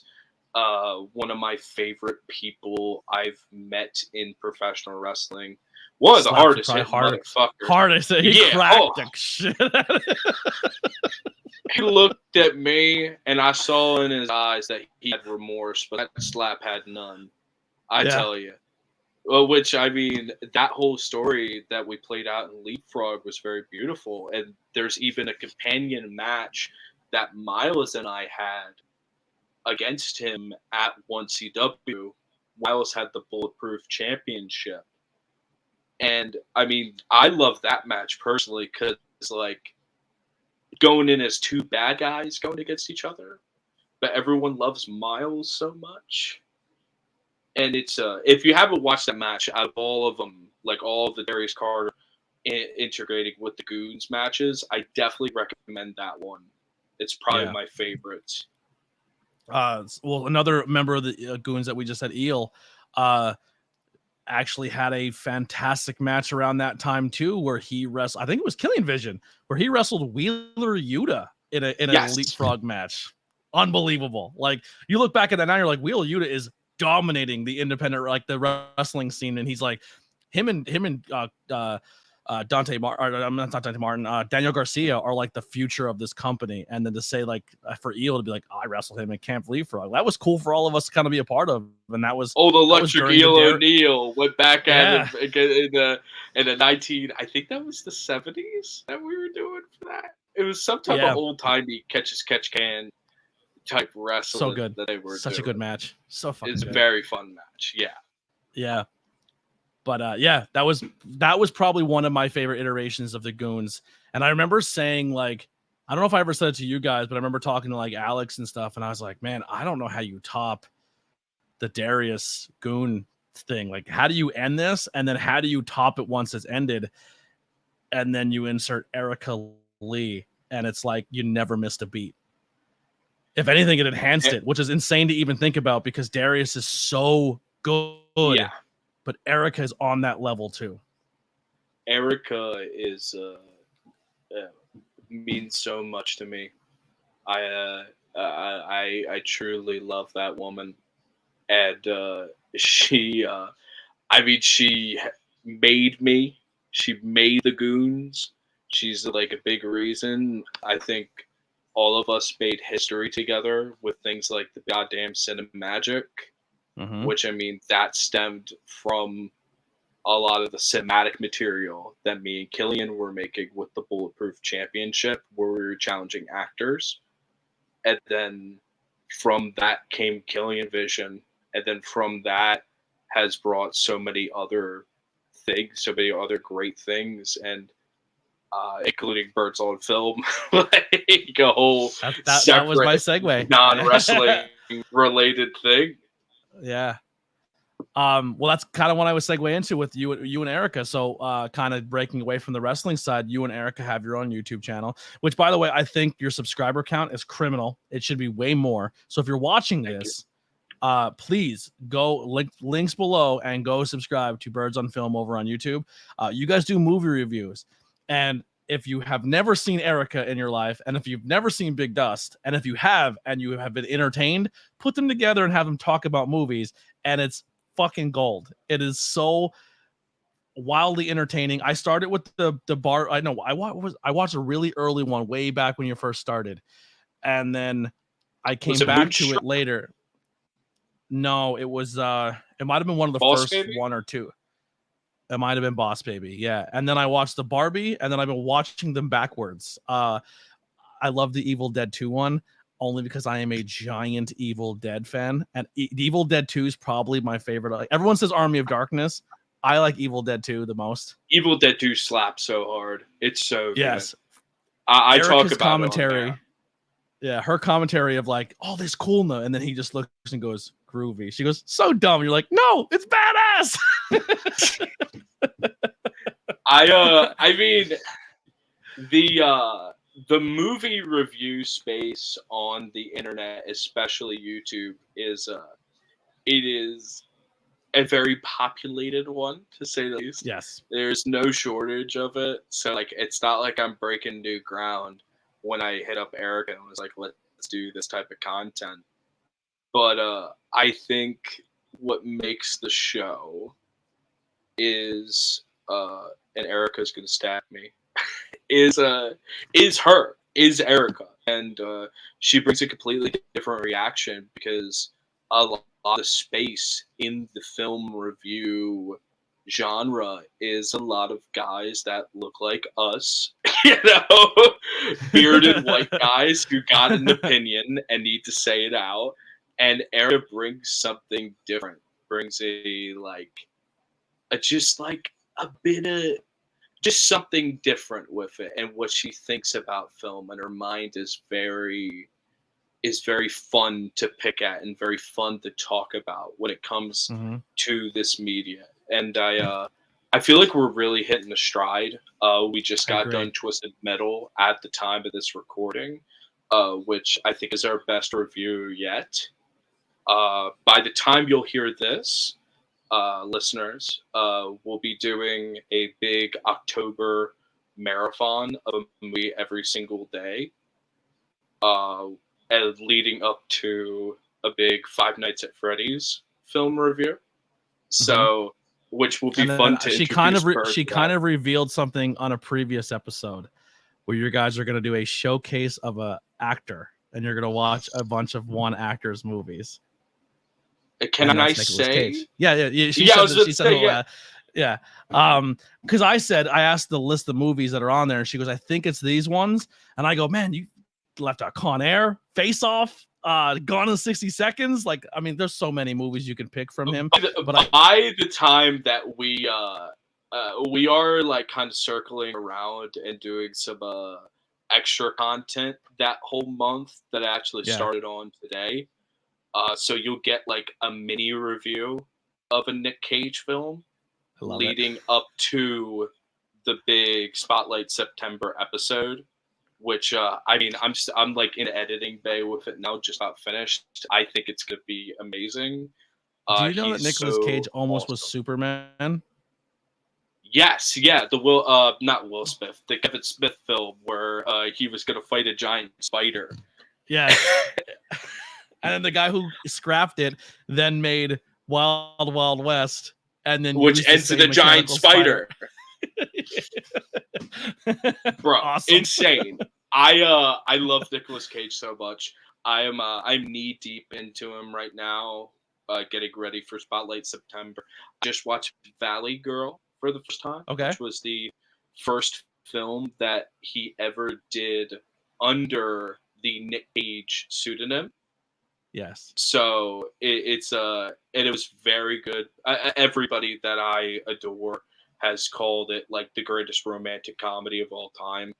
One of my favorite people I've met in professional wrestling. One of the hardest hit motherfuckers. Hardest hit. He cracked the shit out of it. He looked at me, and I saw in his eyes that he had remorse, but that slap had none. I tell you. Well, which, I mean, that whole story that we played out in Leapfrog was very beautiful. And there's even a companion match that Miles and I had against him at 1CW. Miles had the Bulletproof Championship. And, I mean, I love that match personally because, like, going in as two bad guys going against each other, but everyone loves Miles so much. And it's if you haven't watched that match, out of all of them, like all of the Darius Carter integrating with the Goons matches, I definitely recommend that one. It's probably my favorite. Well, another member of the Goons that we just had, Eel, actually had a fantastic match around that time too, where he wrestled. I think it was Killing Vision, where he wrestled Wheeler Yuta in a Leapfrog match. Unbelievable! Like you look back at that now, you're like, Wheeler Yuta is dominating the independent, like the wrestling scene, and he's like, him and Dante Martin, I'm not Dante Martin, Daniel Garcia are like the future of this company. And then to say like for Eel to be like, oh, I wrestled him in Camp Leapfrog, that was cool for all of us to kind of be a part of. And that was the Electric Eel O'Neill went back at him in the 19, I think that was the 70s that we were doing for that. It was some type of old timey catch can type wrestling. So good. That they were such doing. A good match. So fucking It's good. a very fun match. Yeah. But that was probably one of my favorite iterations of the Goons. And I remember saying, like, I don't know if I ever said it to you guys, but I remember talking to like Alex and stuff, and I was like, man, I don't know how you top the Darius Goon thing. Like, how do you end this? And then how do you top it once it's ended? And then you insert Erica Lee, and it's like you never missed a beat. If anything, it enhanced it, which is insane to even think about because Darius is so good. Yeah. But Erica is on that level too. Erica is means so much to me. I truly love that woman, and she she made me. She made the Goons. She's like a big reason. I think all of us made history together with things like the goddamn Cinemagic, which I mean that stemmed from a lot of the cinematic material that me and Killian were making with the Bulletproof Championship, where we were challenging actors. And then from that came Killian Vision. And then from that has brought so many other things, so many other great things, and including Birds on Film, like a whole that was my separate segue. non-wrestling related thing. Yeah. Well, that's kind of what I was segue into with you and Erica. So, kind of breaking away from the wrestling side, you and Erica have your own YouTube channel, which, by the way, I think your subscriber count is criminal. It should be way more. So, if you're watching this, please go links below and go subscribe to Birds on Film over on YouTube. You guys do movie reviews, and if you have never seen Erica in your life, and if you've never seen Big Dust, and if you have and you have been entertained, put them together and have them talk about movies, and it's fucking gold. It is so wildly entertaining. I started with the bar. I know I watched a really early one way back when you first started, and then I came back to it later. No, it was it might have been one of the Boss first Baby? one or two. It might have been Boss Baby, yeah. And then I watched the Barbie, and then I've been watching them backwards. I love the Evil Dead 2 one only because I am a giant Evil Dead fan, and Evil Dead 2 is probably my favorite. Like, everyone says Army of Darkness. I like Evil Dead 2 the most. Evil Dead 2 slaps so hard. It's so yes. good. I Erica's talk about commentary. Yeah, her commentary of like, oh, this cool no, and then he just looks and goes groovy. She goes, so dumb. You're like, no, it's badass. I mean, the movie review space on the internet, especially YouTube, is it is a very populated one, to say the least. Yes. There's no shortage of it. So like it's not like I'm breaking new ground when I hit up Erica and was like, let's do this type of content. But I think what makes the show is and Erica's gonna stab me, is Erica. And she brings a completely different reaction because a lot of the space in the film review genre is a lot of guys that look like us, bearded white guys who got an opinion and need to say it out. And Erica brings something different, brings just a bit of just something different with it and what she thinks about film, and her mind is very fun to pick at and very fun to talk about when it comes to this media. And I feel like we're really hitting a stride. We just got done Twisted Metal at the time of this recording, which I think is our best review yet. By the time you'll hear this, listeners, we'll be doing a big October marathon of a movie every single day, and leading up to a big Five Nights at Freddy's film review. So, which will be fun to she kind of revealed something on a previous episode where you guys are going to do a showcase of a actor, and you're going to watch a bunch of one actor's movies. Can I say? Cage. Yeah. She said, yeah. Because I asked the list of movies that are on there, and she goes, I think it's these ones. And I go, man, you left out Con Air, Face Off, Gone in 60 Seconds. Like, I mean, there's so many movies you can pick from him. But by the time that we are like kind of circling around and doing some extra content that whole month that I actually started on today. So you'll get like a mini review of a Nick Cage film leading up to the big Spotlight September episode, which I mean, I'm like in editing bay with it now, just not finished. I think it's gonna be amazing. Do you know that Nicolas Cage almost was Superman? Yes, yeah, not Will Smith, the Kevin Smith film where he was gonna fight a giant spider. Yeah. And then the guy who scrapped it then made Wild Wild West, and then which ends in a giant spider. Bro, awesome. Insane. I love Nicolas Cage so much. I'm knee deep into him right now, getting ready for Spotlight September. I just watched Valley Girl for the first time, which was the first film that he ever did under the Nick Cage pseudonym. Yes. So it was very good. Everybody that I adore has called it like the greatest romantic comedy of all time.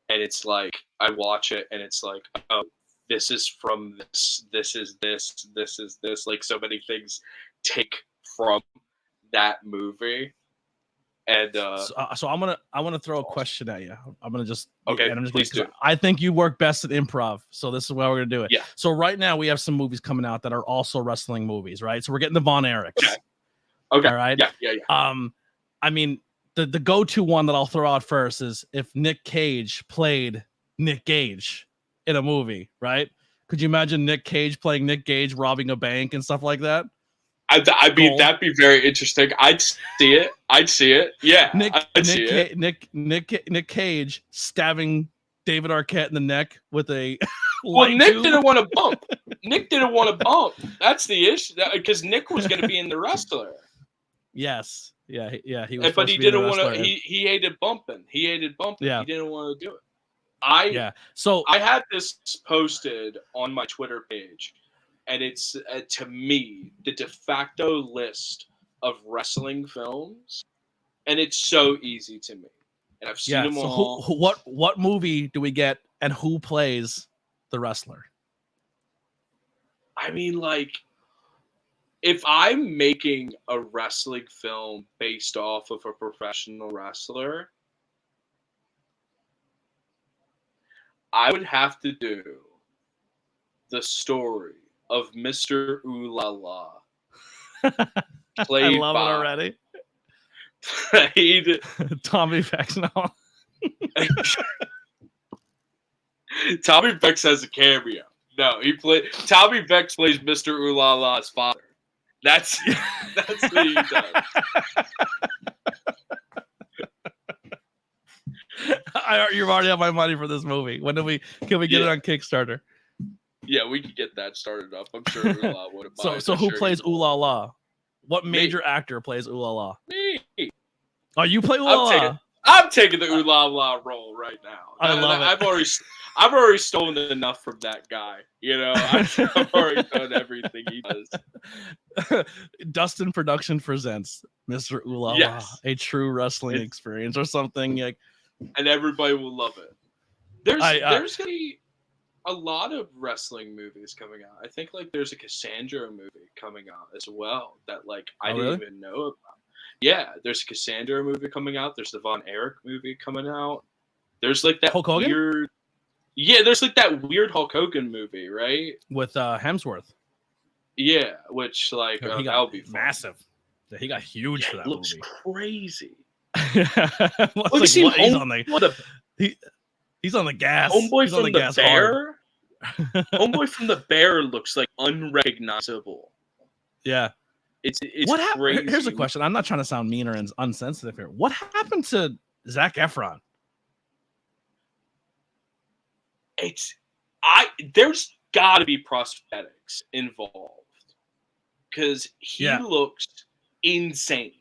And it's like I watch it and it's like, oh, this is from this is this. Like so many things take from that movie. And so I'm gonna throw a question at you. I'm gonna just okay, and I'm just please do. I think you work best at improv, so this is why we're gonna do it. Yeah. So right now we have some movies coming out that are also wrestling movies, right? So we're getting the Von Erichs. Okay. All right. Yeah. I mean, the go-to one that I'll throw out first is if Nick Cage played Nick Gage in a movie, right? Could you imagine Nick Cage playing Nick Gage robbing a bank and stuff like that? I mean, that'd be very interesting. I'd see it. Yeah, Nick Cage stabbing David Arquette in the neck with a well, Nick tube. didn't want to bump. Nick didn't want to bump. That's the issue. Because Nick was going to be in The Wrestler. Yes. Yeah. He was. But he didn't want to. He hated bumping. Yeah. He didn't want to do it. So I had this posted on my Twitter page. And it's, to me, the de facto list of wrestling films. And it's so easy to me. And I've seen them all. What movie do we get and who plays the wrestler? I mean, like, if I'm making a wrestling film based off of a professional wrestler, I would have to do the story of Mr. Ooh La La. I love it already. Played Tommy Vex now. Tommy Vex has a cameo. No, Tommy Vex plays Mr. Ooh La La's father. That's what he does. You've already have my money for this movie. Can we get it on Kickstarter? Yeah, we could get that started up. I'm sure Ooh La La would have bought it. So who plays Ooh La La? What major actor plays Ooh La La? Me. Oh, you play Ooh La La? I'm taking the Ooh La La role right now. I love it. I've already stolen enough from that guy. You know, I've already done everything he does. Dustin Production presents Mr. Ooh La La, a true wrestling experience or something. Like, and everybody will love it. There's gonna be a lot of wrestling movies coming out. I think like there's a Cassandra movie coming out as well that like I didn't even know about. Yeah, there's a Cassandra movie coming out. There's the Von Erich movie coming out. There's like that Hulk Hogan? weird. Yeah, there's like that weird Hulk Hogan movie, right? With Hemsworth. Yeah, which like that'll be fun. Massive. He got huge for that looks movie. Crazy. He's on the gas. Homeboy he's from on the gas Bear. Homeboy from the Bear looks like unrecognizable. Yeah. It's what happened? crazy. Here's a question. I'm not trying to sound mean or unsensitive here. What happened to Zac Efron? There's got to be prosthetics involved because he looks insane.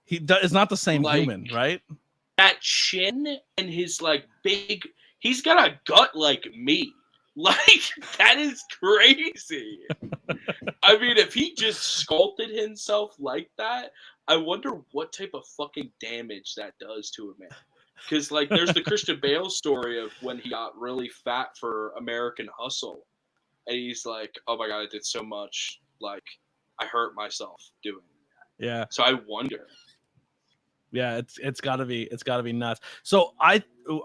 It's not the same human, right? That chin and his like big, he's got a gut like me. Like, that is crazy. I mean, if he just sculpted himself like that, I wonder what type of fucking damage that does to a man. Because, like, there's the Christian Bale story of when he got really fat for American Hustle. And he's like, oh my God, I did so much. Like, I hurt myself doing that. Yeah. So I wonder. Yeah, it's gotta be nuts. So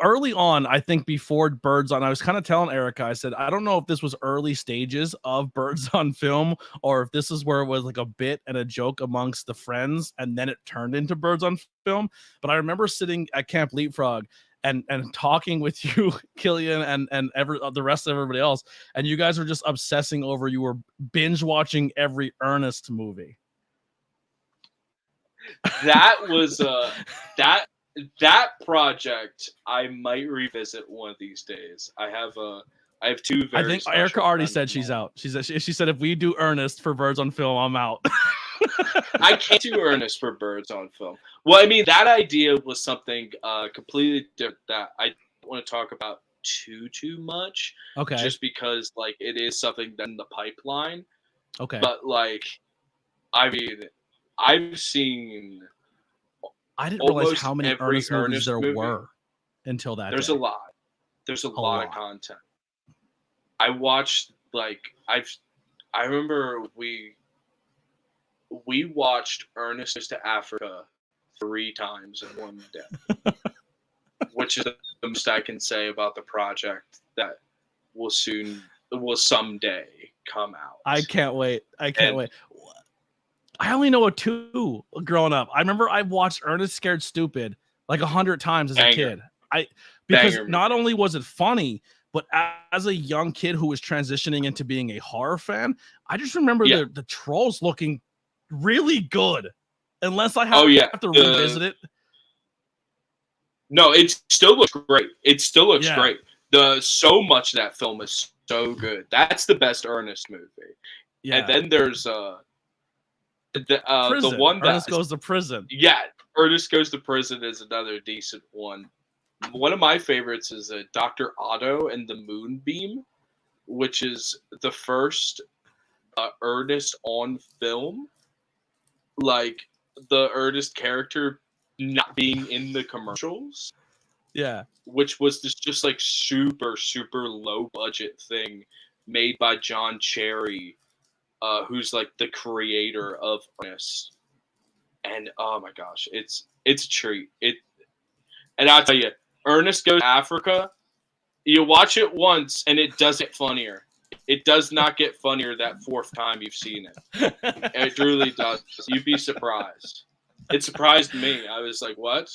early on, I think before Birds on, I was kind of telling Erica, I said, I don't know if this was early stages of Birds on Film or if this is where it was like a bit and a joke amongst the friends and then it turned into Birds on Film. But I remember sitting at Camp Leapfrog and talking with you, Killian, and the rest of everybody else, and you guys were just obsessing over, you were binge watching every Ernest movie. That was that project I might revisit one of these days. I have two very. I think Erica already said she's out. She said if we do Ernest for Birds on Film, I'm out. I can't do Ernest for Birds on Film. Well, I mean, that idea was something completely different that I don't want to talk about too much. Okay. Just because like it is something that's in the pipeline. Okay. But like, I mean, I've seen I didn't realize Almost how many every Ernest movies there movie, were until that there's day. a lot. There's a A lot of lot. content. I watched I remember we watched Ernest Goes to Africa 3 times in one day, which is the most I can say about the project that will someday come out. I can't wait. And Wait. I only know a 2 growing up. I remember I watched Ernest Scared Stupid like 100 times as a kid. Because not only was it funny, but as a young kid who was transitioning into being a horror fan, I just remember the trolls looking really good. Unless I have to revisit it. No, it still looks great. It still looks great. So much of that film is so good. That's the best Ernest movie. Yeah. And then there's the one that Ernest Goes to Prison. Yeah, Ernest Goes to Prison is another decent one. One of my favorites is Dr. Otto and the Moonbeam, which is the first Ernest on film. Like the Ernest character not being in the commercials. Yeah. Which was just like super, super low budget thing made by John Cherry, who's like the creator of Ernest. And oh my gosh, it's a treat. And I'll tell you, Ernest Goes to Africa, you watch it once and it does get funnier. It does not get funnier that 4th time you've seen it. It really does. You'd be surprised. It surprised me. I was like, what?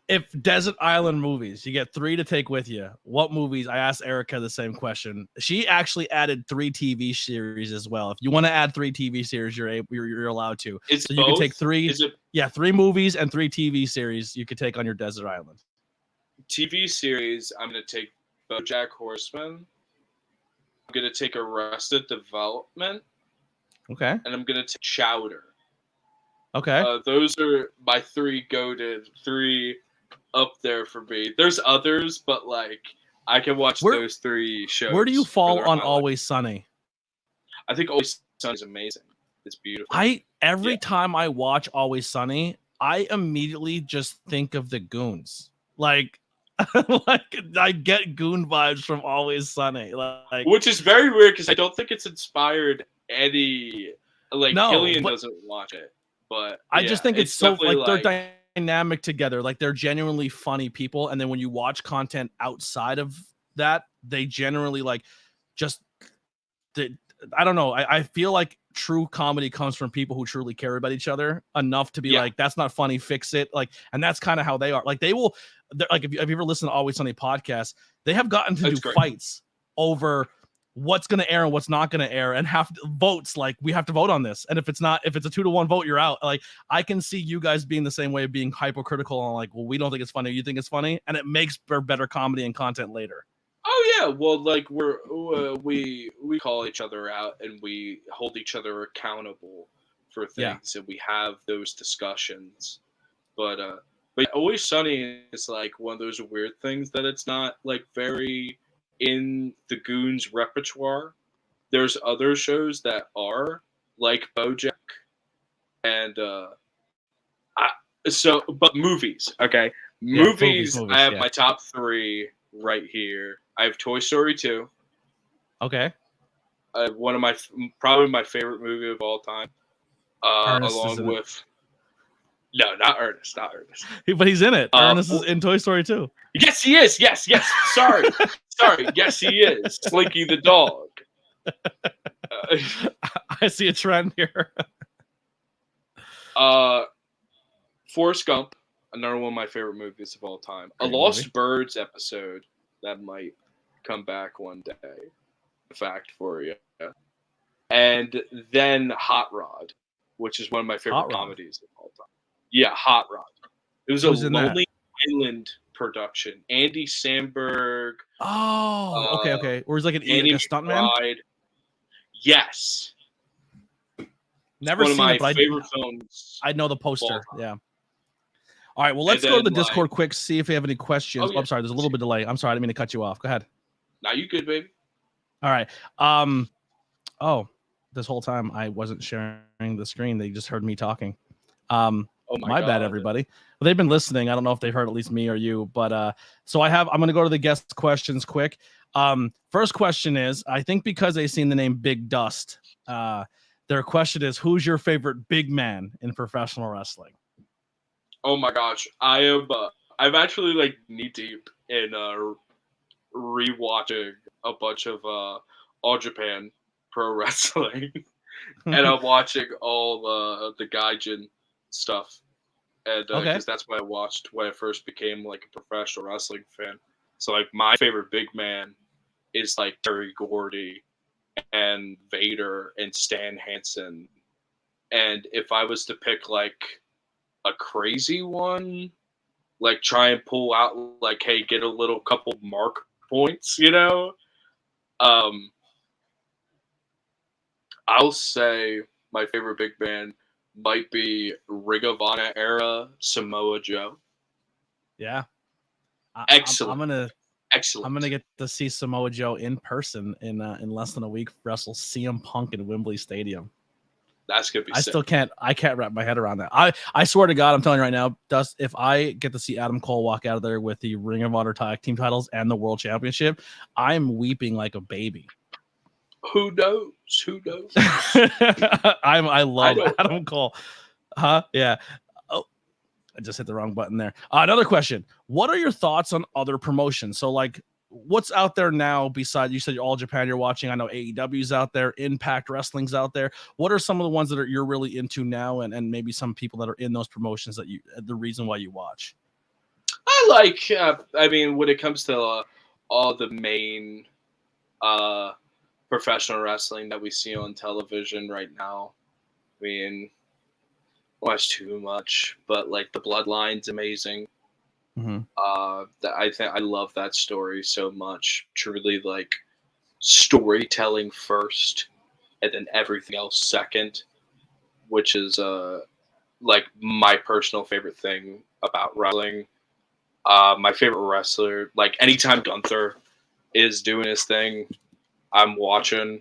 If Desert Island movies, you get 3 to take with you. What movies? I asked Erica the same question. She actually added 3 TV series as well. If you want to add 3 TV series, you're allowed to. It's so you both? can take 3. 3 movies and 3 TV series you could take on your Desert Island. TV series, I'm going to take BoJack Horseman. I'm going to take Arrested Development. Okay. And I'm going to take Chowder. Okay. Those are my 3 up there for me. There's others, but like I can watch those 3 shows. Where do you fall on Always Sunny? I think Always Sunny is amazing. It's beautiful. Every time I watch Always Sunny, I immediately just think of the Goons. Like I get Goon vibes from Always Sunny. Like, which is very weird because I don't think it's inspired any. Like Killian doesn't watch it. But I just think it's so like they're dynamic together. Like they're genuinely funny people. And then when you watch content outside of that, they generally like just I don't know. I feel like true comedy comes from people who truly care about each other enough to be like, that's not funny, fix it. Like, and that's kind of how they are. Like they will like if you ever listen to Always Sunny podcast, they have gotten to do fights over what's going to air and what's not going to air and have votes. Like we have to vote on this. And if it's a 2-1 vote, you're out. Like I can see you guys being the same way, being hypocritical on like, well, we don't think it's funny. You think it's funny. And it makes better comedy and content later. Oh yeah. Well, like we call each other out and we hold each other accountable for things and we have those discussions. But Always Sunny is like one of those weird things that it's not like very in the Goons repertoire. There's other shows that are like BoJack and but movies, okay? Movies, I have my top 3 right here. I have Toy Story 2. Okay. One of probably my favorite movie of all time. Along with no, not Ernest. But he's in it. Ernest is in Toy Story 2. Yes, he is. Yes. Sorry. Yes, he is. Slinky the dog. I see a trend here. Forrest Gump, another one of my favorite movies of all time. Great a Lost movie. Birds episode that might come back one day. A fact for you. And then Hot Rod, which is one of my favorite comedies of all time. Yeah, Hot Rod. It was a Lonely Island production. Andy Samberg. Oh, okay. Or he's like a stuntman. Yes. Never seen it, but favorite films. I know the poster. Yeah. All right. Well, let's go to the Discord quick. See if we have any questions. I'm sorry. There's a little bit of delay. I'm sorry. I didn't mean to cut you off. Go ahead. Now you good, baby. All right. This whole time I wasn't sharing the screen. They just heard me talking. Oh my My bad, God. everybody. Well, they've been listening. I don't know if they've heard at least me or you, but so I'm going to go to the guest questions quick. First question is, I think because they've seen the name Big Dust, their question is, who's your favorite big man in professional wrestling? Oh my gosh. I'm actually like knee deep in rewatching a bunch of All Japan Pro Wrestling, and I'm watching all the Gaijin stuff, and Okay. because that's what I watched when I first became like a professional wrestling fan. So like my favorite big man is like Terry Gordy and Vader and Stan Hansen, and if I was to pick like a crazy one, like try and pull out like, hey, get a little couple mark points, you know. Um, I'll say my favorite big man might be Ring of Honor era Samoa Joe. Yeah. Excellent, I'm excellent. gonna get to see Samoa Joe in person in less than a week wrestle CM Punk in Wembley Stadium. That's gonna be I sick. still I can't wrap my head around that. I swear to God, I'm telling you right now, Dust, if I get to see Adam Cole walk out of there with the Ring of Honor tag team titles and the World Championship, I'm weeping like a baby. Who knows? Who knows? I love Adam know. Cole. Huh? Yeah. Oh, I just hit the wrong button there. Another question. What are your thoughts on other promotions? So like what's out there now besides, you said All Japan you're watching. I know AEW's out there, Impact Wrestling's out there. What are some of the ones that you're really into now, and maybe some people that are in those promotions that the reason why you watch? I like. I mean, when it comes to all the main uh, professional wrestling that we see on television right now, I mean, watch too much, but like the Bloodline's amazing. Mm-hmm. I think I love that story so much. Truly, like storytelling first, and then everything else second, which is like my personal favorite thing about wrestling. My favorite wrestler, like anytime Gunther is doing his thing, I'm watching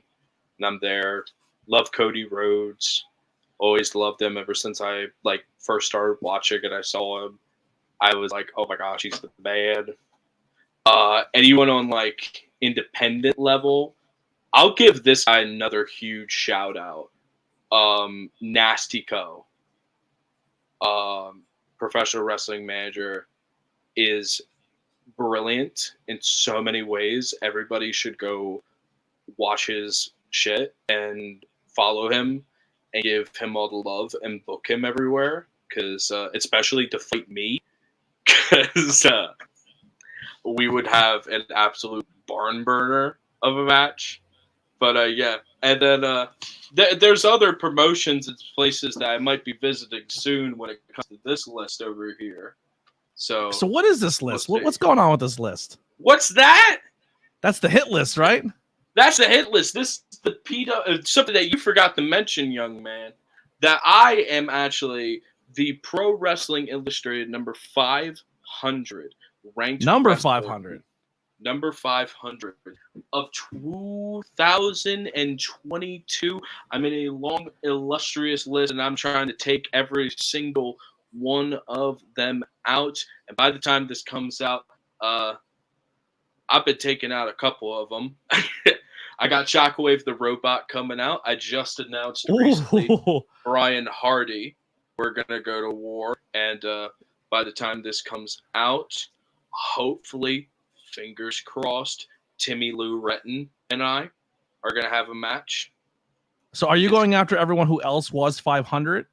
and I'm there. Love Cody Rhodes. Always loved him ever since I like first started watching and I saw him. I was like, oh my gosh, he's the man. Anyone on like independent level, I'll give this guy another huge shout out. Nasty Co. Professional wrestling manager is brilliant in so many ways. Everybody should go watch his shit and follow him and give him all the love and book him everywhere. Because especially to fight me, because we would have an absolute barn burner of a match. But yeah, and then there's other promotions and places that I might be visiting soon when it comes to this list over here. So what is this list? What's going on with this list? What's that? That's the hit list, right? That's the hit list. This is the something that you forgot to mention, young man. That I am actually the Pro Wrestling Illustrated number 500 ranked number wrestler, 500. Number 500 of 2022. I'm in a long, illustrious list, and I'm trying to take every single one of them out. And by the time this comes out, I've been taking out a couple of them. I got Shockwave the Robot coming out. I just announced recently Brian Hardy. We're going to go to war. And by the time this comes out, hopefully, fingers crossed, Timmy Lou Retton and I are going to have a match. So are you going after everyone who else was 500?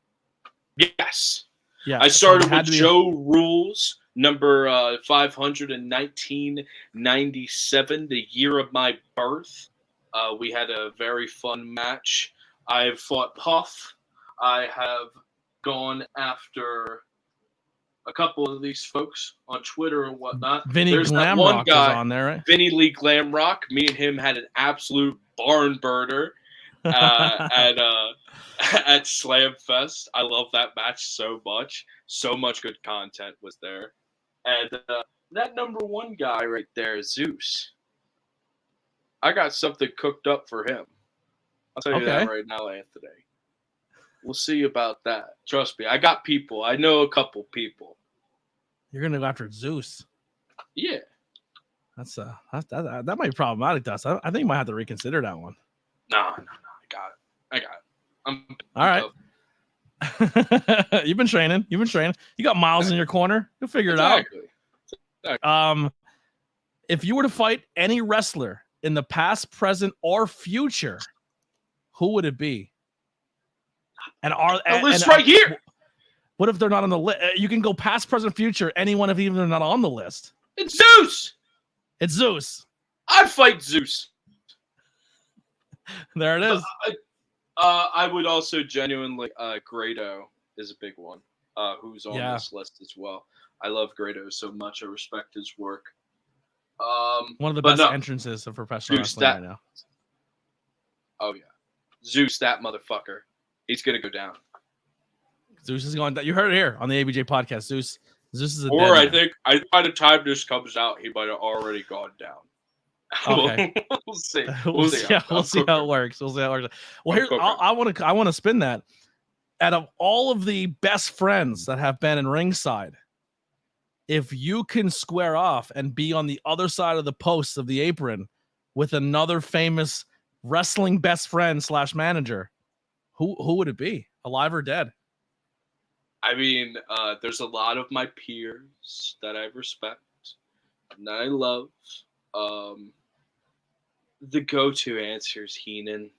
Yes. Yeah. I started with Joe Rules, number 500 in 1997, the year of my birth. We had a very fun match. I've fought Puff. I have gone after a couple of these folks on Twitter and whatnot. There's that one guy on there, right? Vinny Lee Glamrock. Me and him had an absolute barn burner at Slam Fest. I love that match so much. So much good content was there. And that number one guy right there, Zeus. I got something cooked up for him. I'll tell you that right now, Anthony. We'll see about that. Trust me, I got people. I know a couple people. You're gonna go after Zeus. Yeah. That might be problematic, Dust. I think you might have to reconsider that one. No. I got it. I'm All right. You've been training. You got Miles in your corner. You'll figure it out. Exactly. If you were to fight any wrestler in the past, present, or future, who would it be? And the list right here. What if they're not on the list? You can go past, present, future. Anyone if even they're not on the list. It's Zeus. It's Zeus. I'd fight Zeus. There it is. I would also genuinely Grado is a big one. Who's on this list as well. I love Grado so much. I respect his work. One of the best entrances of professional wrestling right now. Oh yeah, Zeus, that motherfucker. He's gonna go down. Zeus is going down. You heard it here on the ABJ podcast. Zeus is a or dead I man. think by the time this comes out, he might have already gone down. Okay. We'll see. We'll see how it works. Well, here I want to spin that. Out of all of the best friends that have been in ringside, if you can square off and be on the other side of the post of the apron with another famous wrestling best friend / manager, who would it be? Alive or dead? I mean, there's a lot of my peers that I respect and that I love. The go-to answer is Heenan.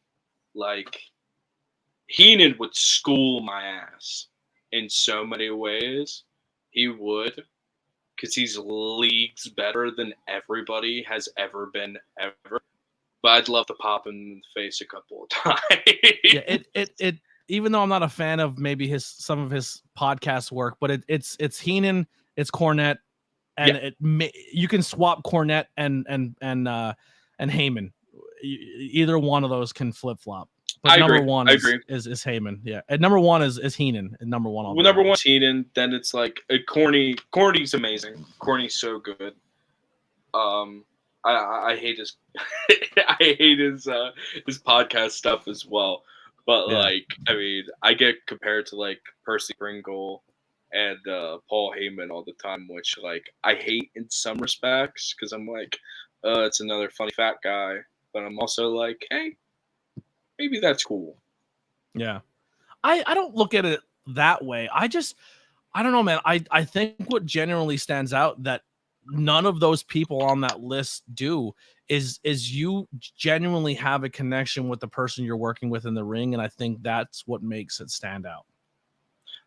Like, Heenan would school my ass in so many ways. He would, because he's leagues better than everybody has ever been ever. But I'd love to pop him in the face a couple of times. Yeah, it. Even though I'm not a fan of maybe some of his podcast work, but it's Heenan, it's Cornette, and you can swap Cornette and Heyman. Either one of those can flip flop. But number one is Heyman. Yeah, and number one is Heenan. And number one. Number one is Heenan. Then it's like Corny. Corny's amazing. Corny's so good. I hate his I hate his podcast stuff as well. But like, I mean, I get compared to like Percy Pringle and Paul Heyman all the time, which like I hate in some respects because I'm like, it's another funny fat guy. But I'm also like, hey, maybe that's cool. Yeah. I don't look at it that way. I don't know, man. I think what generally stands out that none of those people on that list do is you genuinely have a connection with the person you're working with in the ring, and I think that's what makes it stand out.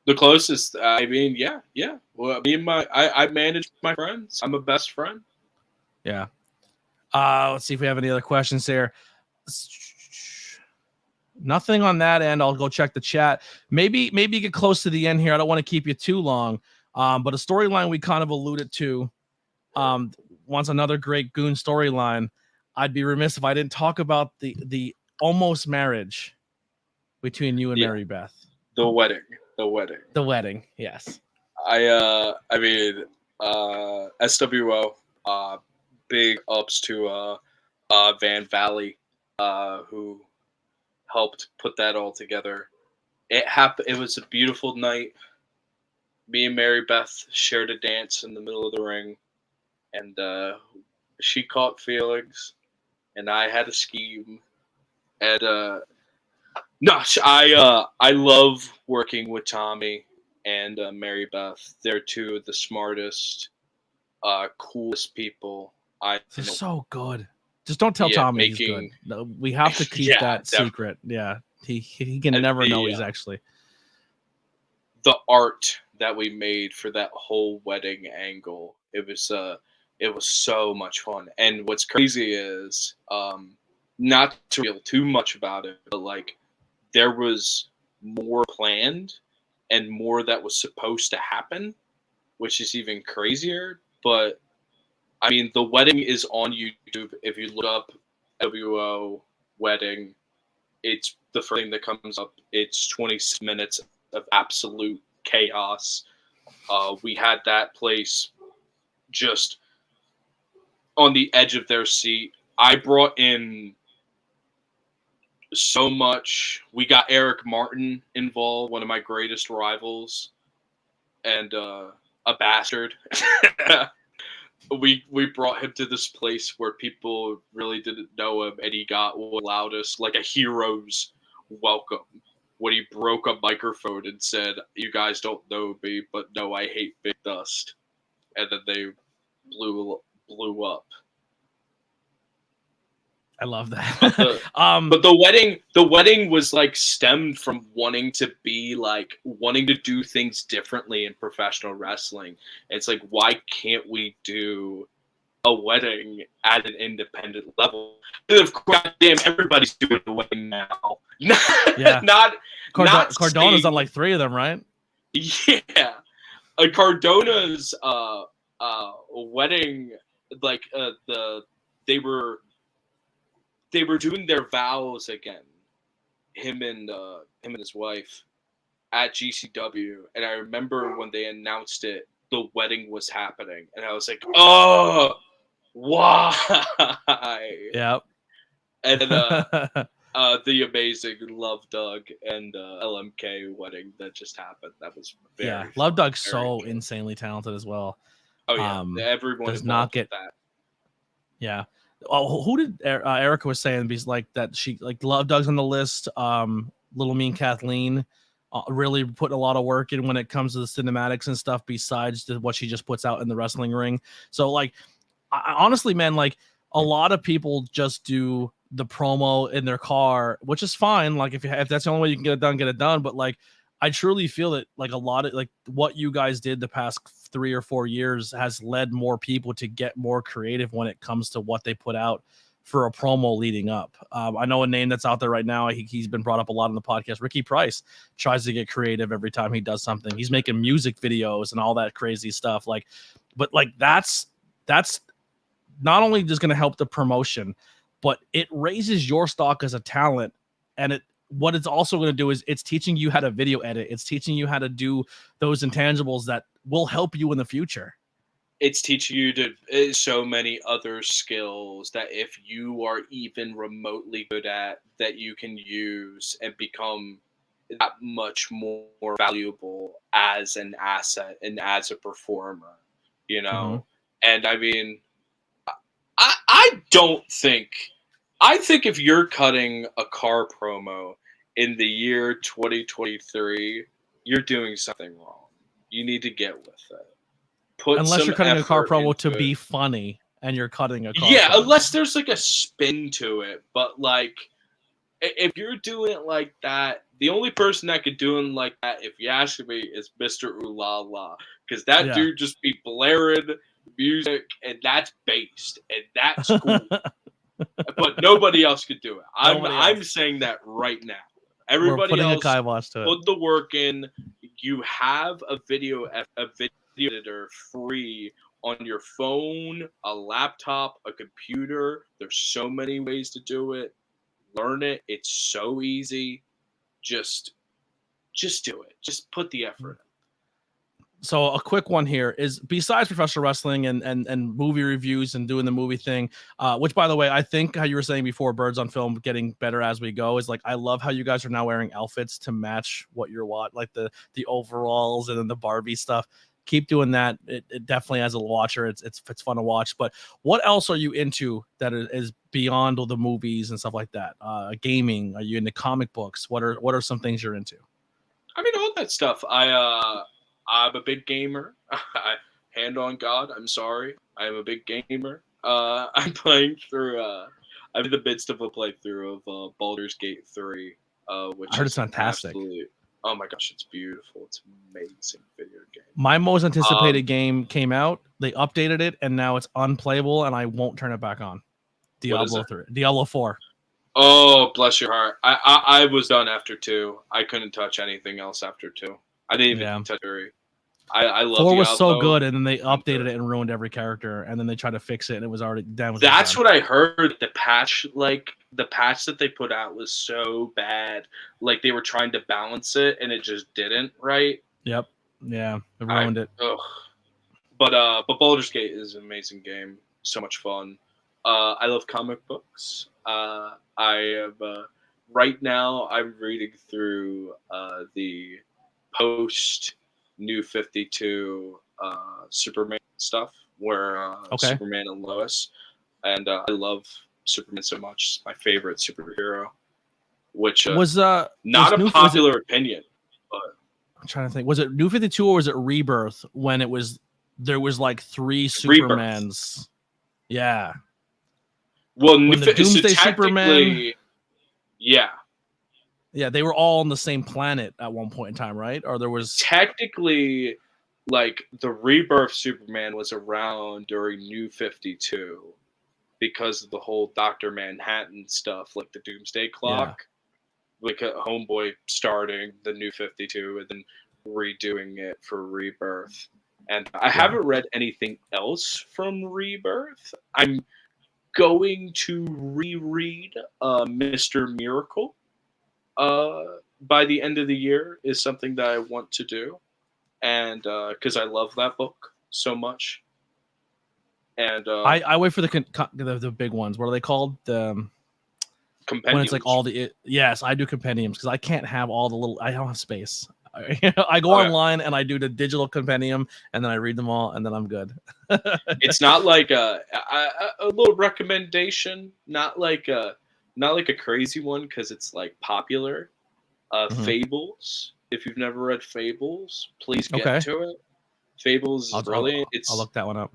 The closest, I mean, yeah. Well, me and I manage my friends. I'm a best friend. Yeah. Let's see if we have any other questions here. Nothing on that end. I'll go check the chat. Maybe get close to the end here. I don't want to keep you too long. But a storyline we kind of alluded to. Once another great goon storyline. I'd be remiss if I didn't talk about the almost marriage between you and Mary Beth. The wedding. Yes. I mean, SWO. Big ups to Van Valley, who helped put that all together. It happened. It was a beautiful night. Me and Mary Beth shared a dance in the middle of the ring, and she caught feelings, and I had a scheme. And I love working with Tommy and Mary Beth. They're two of the smartest, coolest people. They're so good. Just don't tell Tommy he's good. No, we have to keep that secret. Yeah, he can never know he's actually. The art that we made for that whole wedding angle, it was so much fun. And what's crazy is, not to reveal too much about it, but like there was more planned and more that was supposed to happen, which is even crazier. But I mean, the wedding is on YouTube. If you look up WO wedding, it's the first thing that comes up. It's 20 minutes of absolute chaos. We had that place just on the edge of their seat. I brought in so much. We got Eric Martin involved, one of my greatest rivals, and a bastard. We brought him to this place where people really didn't know him, and he got what allowed us like a hero's welcome when he broke a microphone and said, "You guys don't know me, but no, I hate Big Dust," and then they blew up. I love that. But the wedding was like stemmed from wanting to do things differently in professional wrestling. It's like, why can't we do a wedding at an independent level? And of course, damn, everybody's doing a wedding now. Yeah. not Cardona's on like 3 of them, right? Yeah, Cardona's wedding, like they were doing their vows again, him and his wife at GCW, and I remember when they announced it, the wedding was happening, and I was like, oh, why? Yep. And the amazing Love Doug and LMK wedding that just happened. That was very Love fun, Doug's very so good. insanely talented as well. Oh yeah, everyone does involved not get with that. Yeah. Oh, who did Erica was saying? Because like that, she like Love Doug's on the list. Little Mean Kathleen, really putting a lot of work in when it comes to the cinematics and stuff. Besides what she just puts out in the wrestling ring. So like, honestly, man, like a lot of people just do the promo in their car, which is fine. Like if that's the only way you can get it done, get it done. But like, I truly feel that like a lot of like what you guys did the past 3 or 4 years has led more people to get more creative when it comes to what they put out for a promo leading up. I know a name that's out there right now. He's been brought up a lot on the podcast. Ricky Price tries to get creative every time he does something. He's making music videos and all that crazy stuff. Like, but like that's not only just going to help the promotion, but it raises your stock as a talent. And what it's also going to do is it's teaching you how to video edit. It's teaching you how to do those intangibles that will help you in the future. It's teaching you so many other skills that if you are even remotely good at, that you can use and become that much more valuable as an asset and as a performer, you know? And I mean, I don't think, I think if you're cutting a car promo in the year 2023, you're doing something wrong. You need to get with it. Unless you're cutting a car promo to be funny and you're cutting a car promo. Unless there's like a spin to it. But like, if you're doing it like that, the only person that could do it like that, if you ask me, is Mr. Ooh La La. Because that dude just be blaring music, and that's based, and that's cool. But nobody else could do it. I'm saying that right now. Everybody else put the work in. You have a video editor free on your phone, a laptop, a computer. There's so many ways to do it. Learn it. It's so easy. Just do it. Just put the effort in. So a quick one here is, besides professional wrestling and movie reviews and doing the movie thing, which by the way, I think how you were saying before, Birds on Film getting better as we go, is like, I love how you guys are now wearing outfits to match what you're like the overalls and then the Barbie stuff. Keep doing that. It definitely, as a watcher, it's fun to watch. But what else are you into that is beyond all the movies and stuff like that? Gaming? Are you into comic books? What are some things you're into? I mean, all that stuff. I'm a big gamer. Hand on God, I'm sorry. I'm a big gamer. I'm playing through. I'm in the midst of a playthrough of Baldur's Gate 3, which I heard is it's fantastic. Oh my gosh, it's beautiful. It's an amazing video game. My most anticipated game came out. They updated it, and now it's unplayable, and I won't turn it back on. Diablo 3, Diablo 4. Oh, bless your heart. I was done after 2. I couldn't touch anything else after 2. I didn't even touch 3. I love 4 was so good, and then they updated it and ruined every character, and then they tried to fix it, and it was already done. That's what I heard. The patch that they put out was so bad. Like, they were trying to balance it, and it just didn't, right? Yep. Yeah, it ruined it. But Baldur's Gate is an amazing game. So much fun. I love comic books. I have right now I'm reading through the post New 52 Superman stuff, where Okay. Superman and Lois, and I love Superman so much. It's my favorite superhero, which Was not a new was it popular opinion, but I'm trying to think. Was it New 52 or was it Rebirth when there was like three Rebirth. Supermans? Yeah. Well, When the so Doomsday Superman, technically, yeah, yeah, they were all on the same planet at one point in time, right? Or there was technically, like the Rebirth Superman was around during New 52 because of the whole Doctor Manhattan stuff, like the Doomsday yeah. Clock, like a Homeboy starting the New 52 and then redoing it for Rebirth. And I Yeah. haven't read anything else from Rebirth. I'm going to reread Mr. Miracle by the end of the year, is something that I want to do. And because I love that book so much. And I wait for the big ones. What are they called? When it's like compendiums. all yes, I do compendiums because I can't have all the little. I don't have space. I go Okay. online and I do the digital compendium and then I read them all and then I'm good. It's not like a little recommendation, not like a crazy one because it's like popular. Mhm. Fables. If you've never read Fables, please get Okay, to it. Fables is brilliant. I'll look that one up.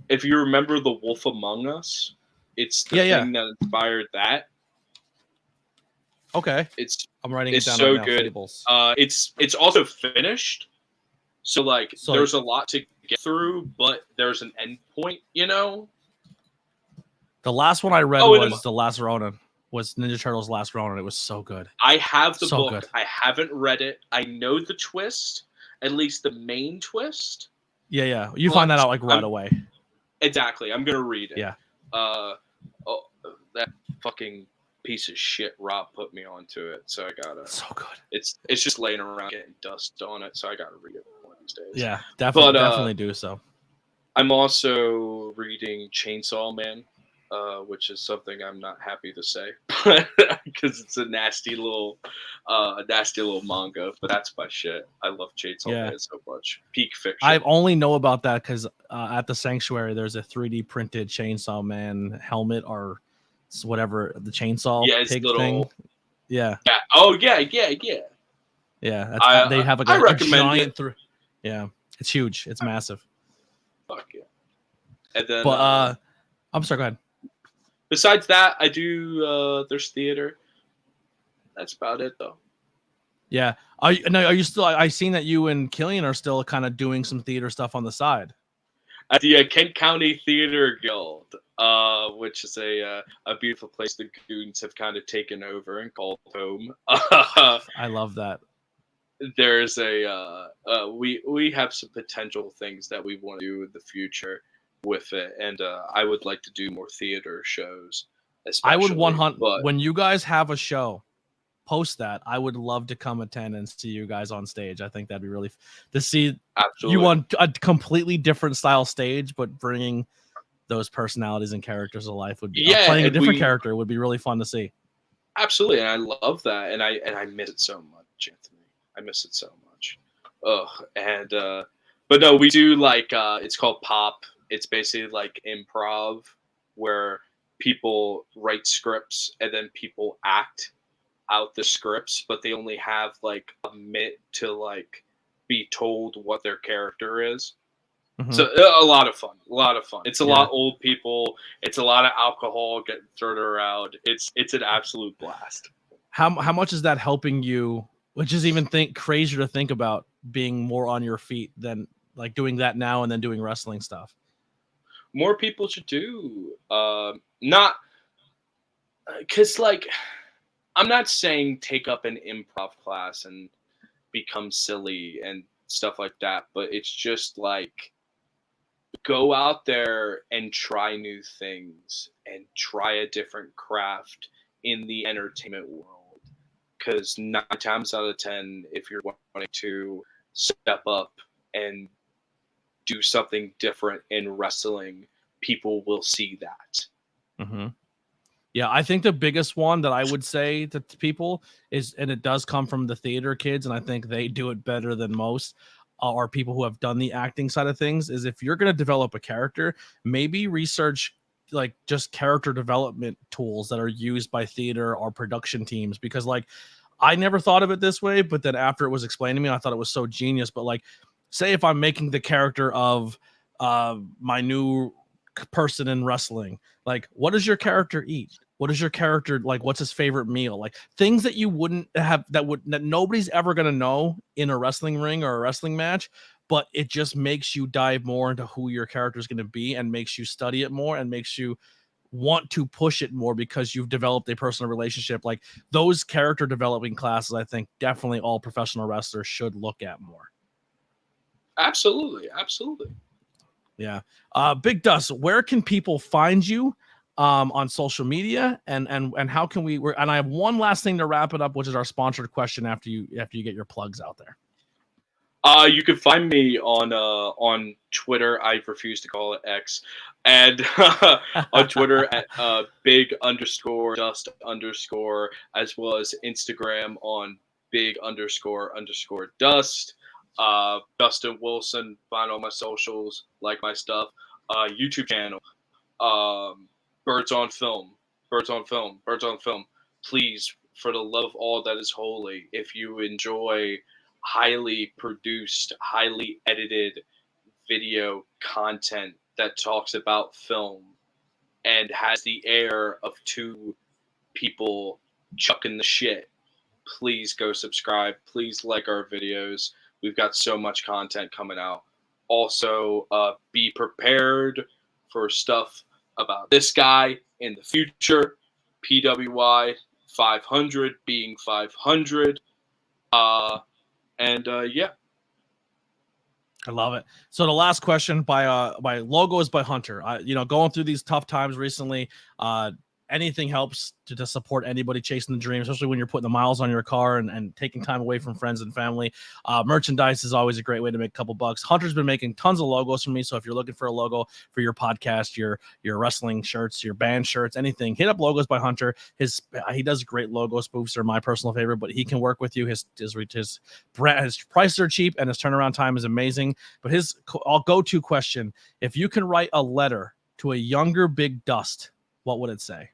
If you remember The Wolf Among Us, it's the Yeah, yeah. thing that inspired that. Okay, It's I'm writing it it's down right so now. good. Fables. It's also finished, so like So there's a lot to get through, but there's an end point, you know. the last one I read Oh, and then was The Last Ronin. Was Ninja Turtles Last Ronin. It was so good. I have the So book. good. I haven't read it. I know the twist, at least the main twist. Yeah, yeah. You find that But out like right away. exactly, I'm gonna read it. Yeah. Uh, oh, that fucking piece of shit Rob put me onto it, so I gotta. So good. It's just laying around getting dust on it, so I gotta read it one of these days. Yeah, definitely, But definitely do so. I'm also reading Chainsaw Man, which is something I'm not happy to say because it's a nasty little manga. But that's my shit. I love Chainsaw Yeah. Man so much. Peak I fiction. only know about that because at the sanctuary there's a 3D printed Chainsaw Man helmet or whatever the chainsaw Yeah, it's pig thing. little. Yeah, Yeah. Oh yeah. yeah. That's they have like I a recommend it. giant. Yeah, it's huge. It's massive. Fuck yeah. And then But I'm sorry. Go ahead. besides that, I do. There's theater. That's about it though. Yeah. Are you still? I seen that you and Killian are still kind of doing some theater stuff on the side. At the Kent County Theater Guild, which is a beautiful place the goons have kind of taken over and called home. I love that. There's we have some potential things that we want to do in the future with it, and I would like to do more theater shows, I would especially. But when you guys have a show, post that. I would love to come attend and see you guys on stage. I think that'd be really to see you absolutely, on a completely different style stage, but bringing those personalities and characters to life would be yeah, playing a and different we character would be really fun to see. absolutely, and I love that, and I miss it so much, Anthony. I miss it so much. Ugh, and but no, we do like it's called pop. It's basically like improv, where people write scripts and then people act out the scripts, but they only have like a minute to like be told what their character is. Mm-hmm. So a lot of fun, a lot of fun. It's a lot Yeah. of old people. It's a lot of alcohol getting thrown around. It's an absolute blast. How much is that helping you? Which is even crazier to think about being more on your feet than like doing that now and then doing wrestling stuff. More people should do. Not because like I'm not saying take up an improv class and become silly and stuff like that, but it's just like go out there and try new things and try a different craft in the entertainment world. Because 9 times out of 10, if you're wanting to step up and do something different in wrestling, people will see that. Mm-hmm. Yeah, I think the biggest one that I would say to people is, and it does come from the theater kids, and I think they do it better than most, or people who have done the acting side of things, is if you're going to develop a character, maybe research like just character development tools that are used by theater or production teams, because like I never thought of it this way, but then after it was explained to me, I thought it was so genius. But like, say if I'm making the character of my new person in wrestling, like, what does your character eat? What is your character like? What's his favorite meal? Like things that you wouldn't have, that nobody's ever gonna know in a wrestling ring or a wrestling match, but it just makes you dive more into who your character is going to be and makes you study it more and makes you want to push it more because you've developed a personal relationship. Like those character developing classes, I think definitely all professional wrestlers should look at more. Absolutely, absolutely. Yeah. Big Dust, where can people find you on social media, and how can we, and I have one last thing to wrap it up, which is our sponsored question after you get your plugs out there. You can find me on Twitter. I refuse to call it X, and on Twitter at big_dust_, as well as Instagram on big__dust. Dustin Wilson. Find all my socials, like my stuff. YouTube channel. Birds on Film. Birds on Film. Birds on Film. Please, for the love of all that is holy, if you enjoy highly produced, highly edited video content that talks about film and has the air of two people chucking the shit, please go subscribe. Please like our videos. We've got so much content coming out. Also, be prepared for stuff about this guy in the future. PWI 500 being 500. Yeah. I love it. So the last question by logo is by Hunter. Going through these tough times recently, anything helps to support anybody chasing the dream, especially when you're putting the miles on your car and taking time away from friends and family. Merchandise is always a great way to make a couple bucks. Hunter's been making tons of logos for me. So if you're looking for a logo for your podcast, your wrestling shirts, your band shirts, anything, hit up Logos by Hunter. He does great logo spoofs. Are my personal favorite, but he can work with you. His prices are cheap and his turnaround time is amazing. But I'll go-to question: if you can write a letter to a younger Big Dust, what would it say?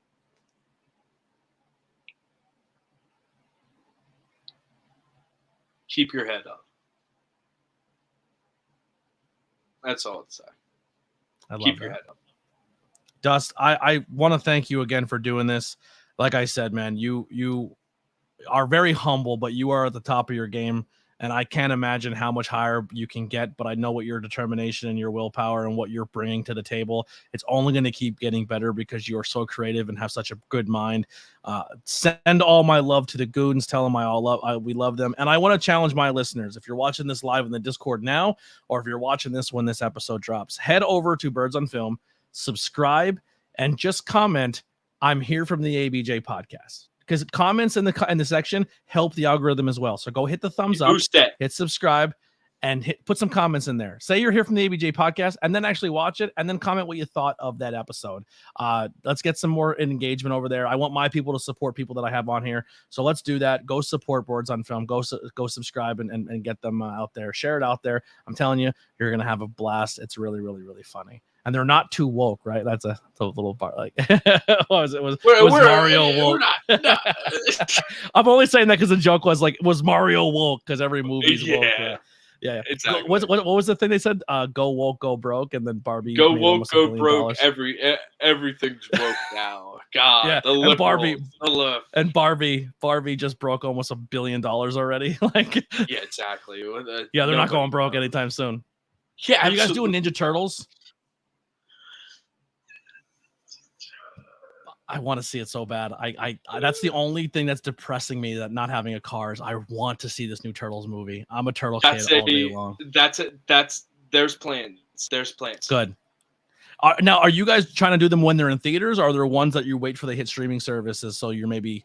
Keep your head up. That's all I'd say. Keep your head up. Dust, I want to thank you again for doing this. Like I said, man, you are very humble, but you are at the top of your game. And I can't imagine how much higher you can get, but I know what your determination and your willpower and what you're bringing to the table. It's only going to keep getting better because you are so creative and have such a good mind. Send all my love to the Goons. Tell them we love them. And I want to challenge my listeners. If you're watching this live in the Discord now, or if you're watching this when this episode drops, head over to Birds on Film, subscribe, and just comment, "I'm here from the ABJ podcast." Because comments in the section help the algorithm as well. So go hit the thumbs up, hit subscribe, and put some comments in there. Say you're here from the ABJ podcast, and then actually watch it, and then comment what you thought of that episode. Let's get some more engagement over there. I want my people to support people that I have on here. So let's do that. Go support Birds on Film. Go subscribe and get them out there. Share it out there. I'm telling you, you're going to have a blast. It's really, really, really funny. And they're not too woke, right? That's a little part. Like, what was it? Was Mario woke? I'm only saying that because the joke was like, was Mario woke? Because every movie's woke. Yeah. Exactly. What was the thing they said? Go woke, go broke, and then Barbie. Go woke, go broke. Everything's woke now. God. Yeah. The liberals, and Barbie just broke almost $1 billion already. Like. Yeah, exactly. Yeah, they're not going broke anytime soon. Yeah. Are you guys doing Ninja Turtles? I want to see it so bad. I that's the only thing that's depressing me, that not having a car, is I want to see this new Turtles movie. I'm a turtle kid all day long. There's plans. There's plans. Good. Now, are you guys trying to do them when they're in theaters, or are there ones that you wait for they hit streaming services, so you're maybe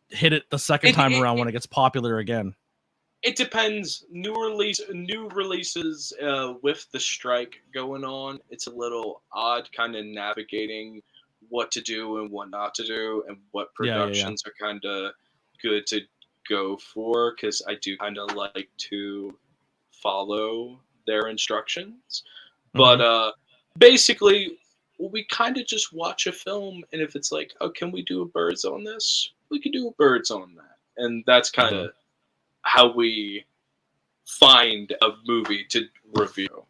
hit it the second time around when it gets popular again? It depends. New releases with the strike going on, it's a little odd kind of navigating what to do and what not to do, and what Yeah, yeah, yeah. productions are kind of good to go for, because I do kind of like to follow their instructions. But Hmm. basically, we kind of just watch a film, and if it's like, oh, can we do a birds on this? We can do a birds on that, and that's kind Hmm. of how we find a movie to review.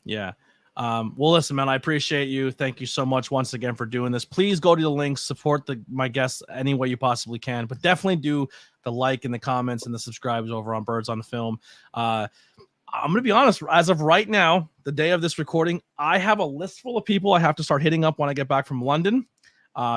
Yeah. Well, listen, man, I appreciate you. Thank you so much once again for doing this. Please go to the links, support my guests any way you possibly can, but definitely do the like and the comments and the subscribes over on Birds on Film. I'm going to be honest, as of right now, the day of this recording, I have a list full of people I have to start hitting up when I get back from London.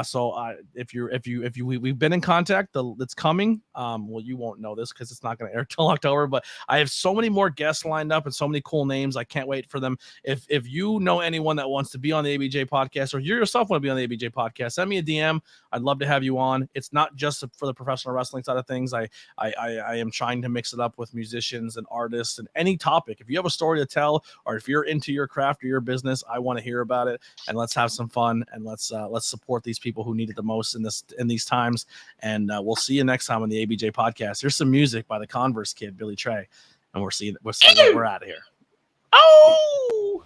So we've been in contact. It's coming. Well, you won't know this because it's not going to air till October. But I have so many more guests lined up and so many cool names. I can't wait for them. If you know anyone that wants to be on the ABJ podcast, or you yourself want to be on the ABJ podcast, send me a DM. I'd love to have you on. It's not just for the professional wrestling side of things. I am trying to mix it up with musicians and artists and any topic. If you have a story to tell, or if you're into your craft or your business, I want to hear about it. And let's have some fun, and let's support these people who need it the most in these times. And we'll see you next time on the ABJ podcast. Here's some music by the Converse kid, Billy Trey, and we're out of here. Oh.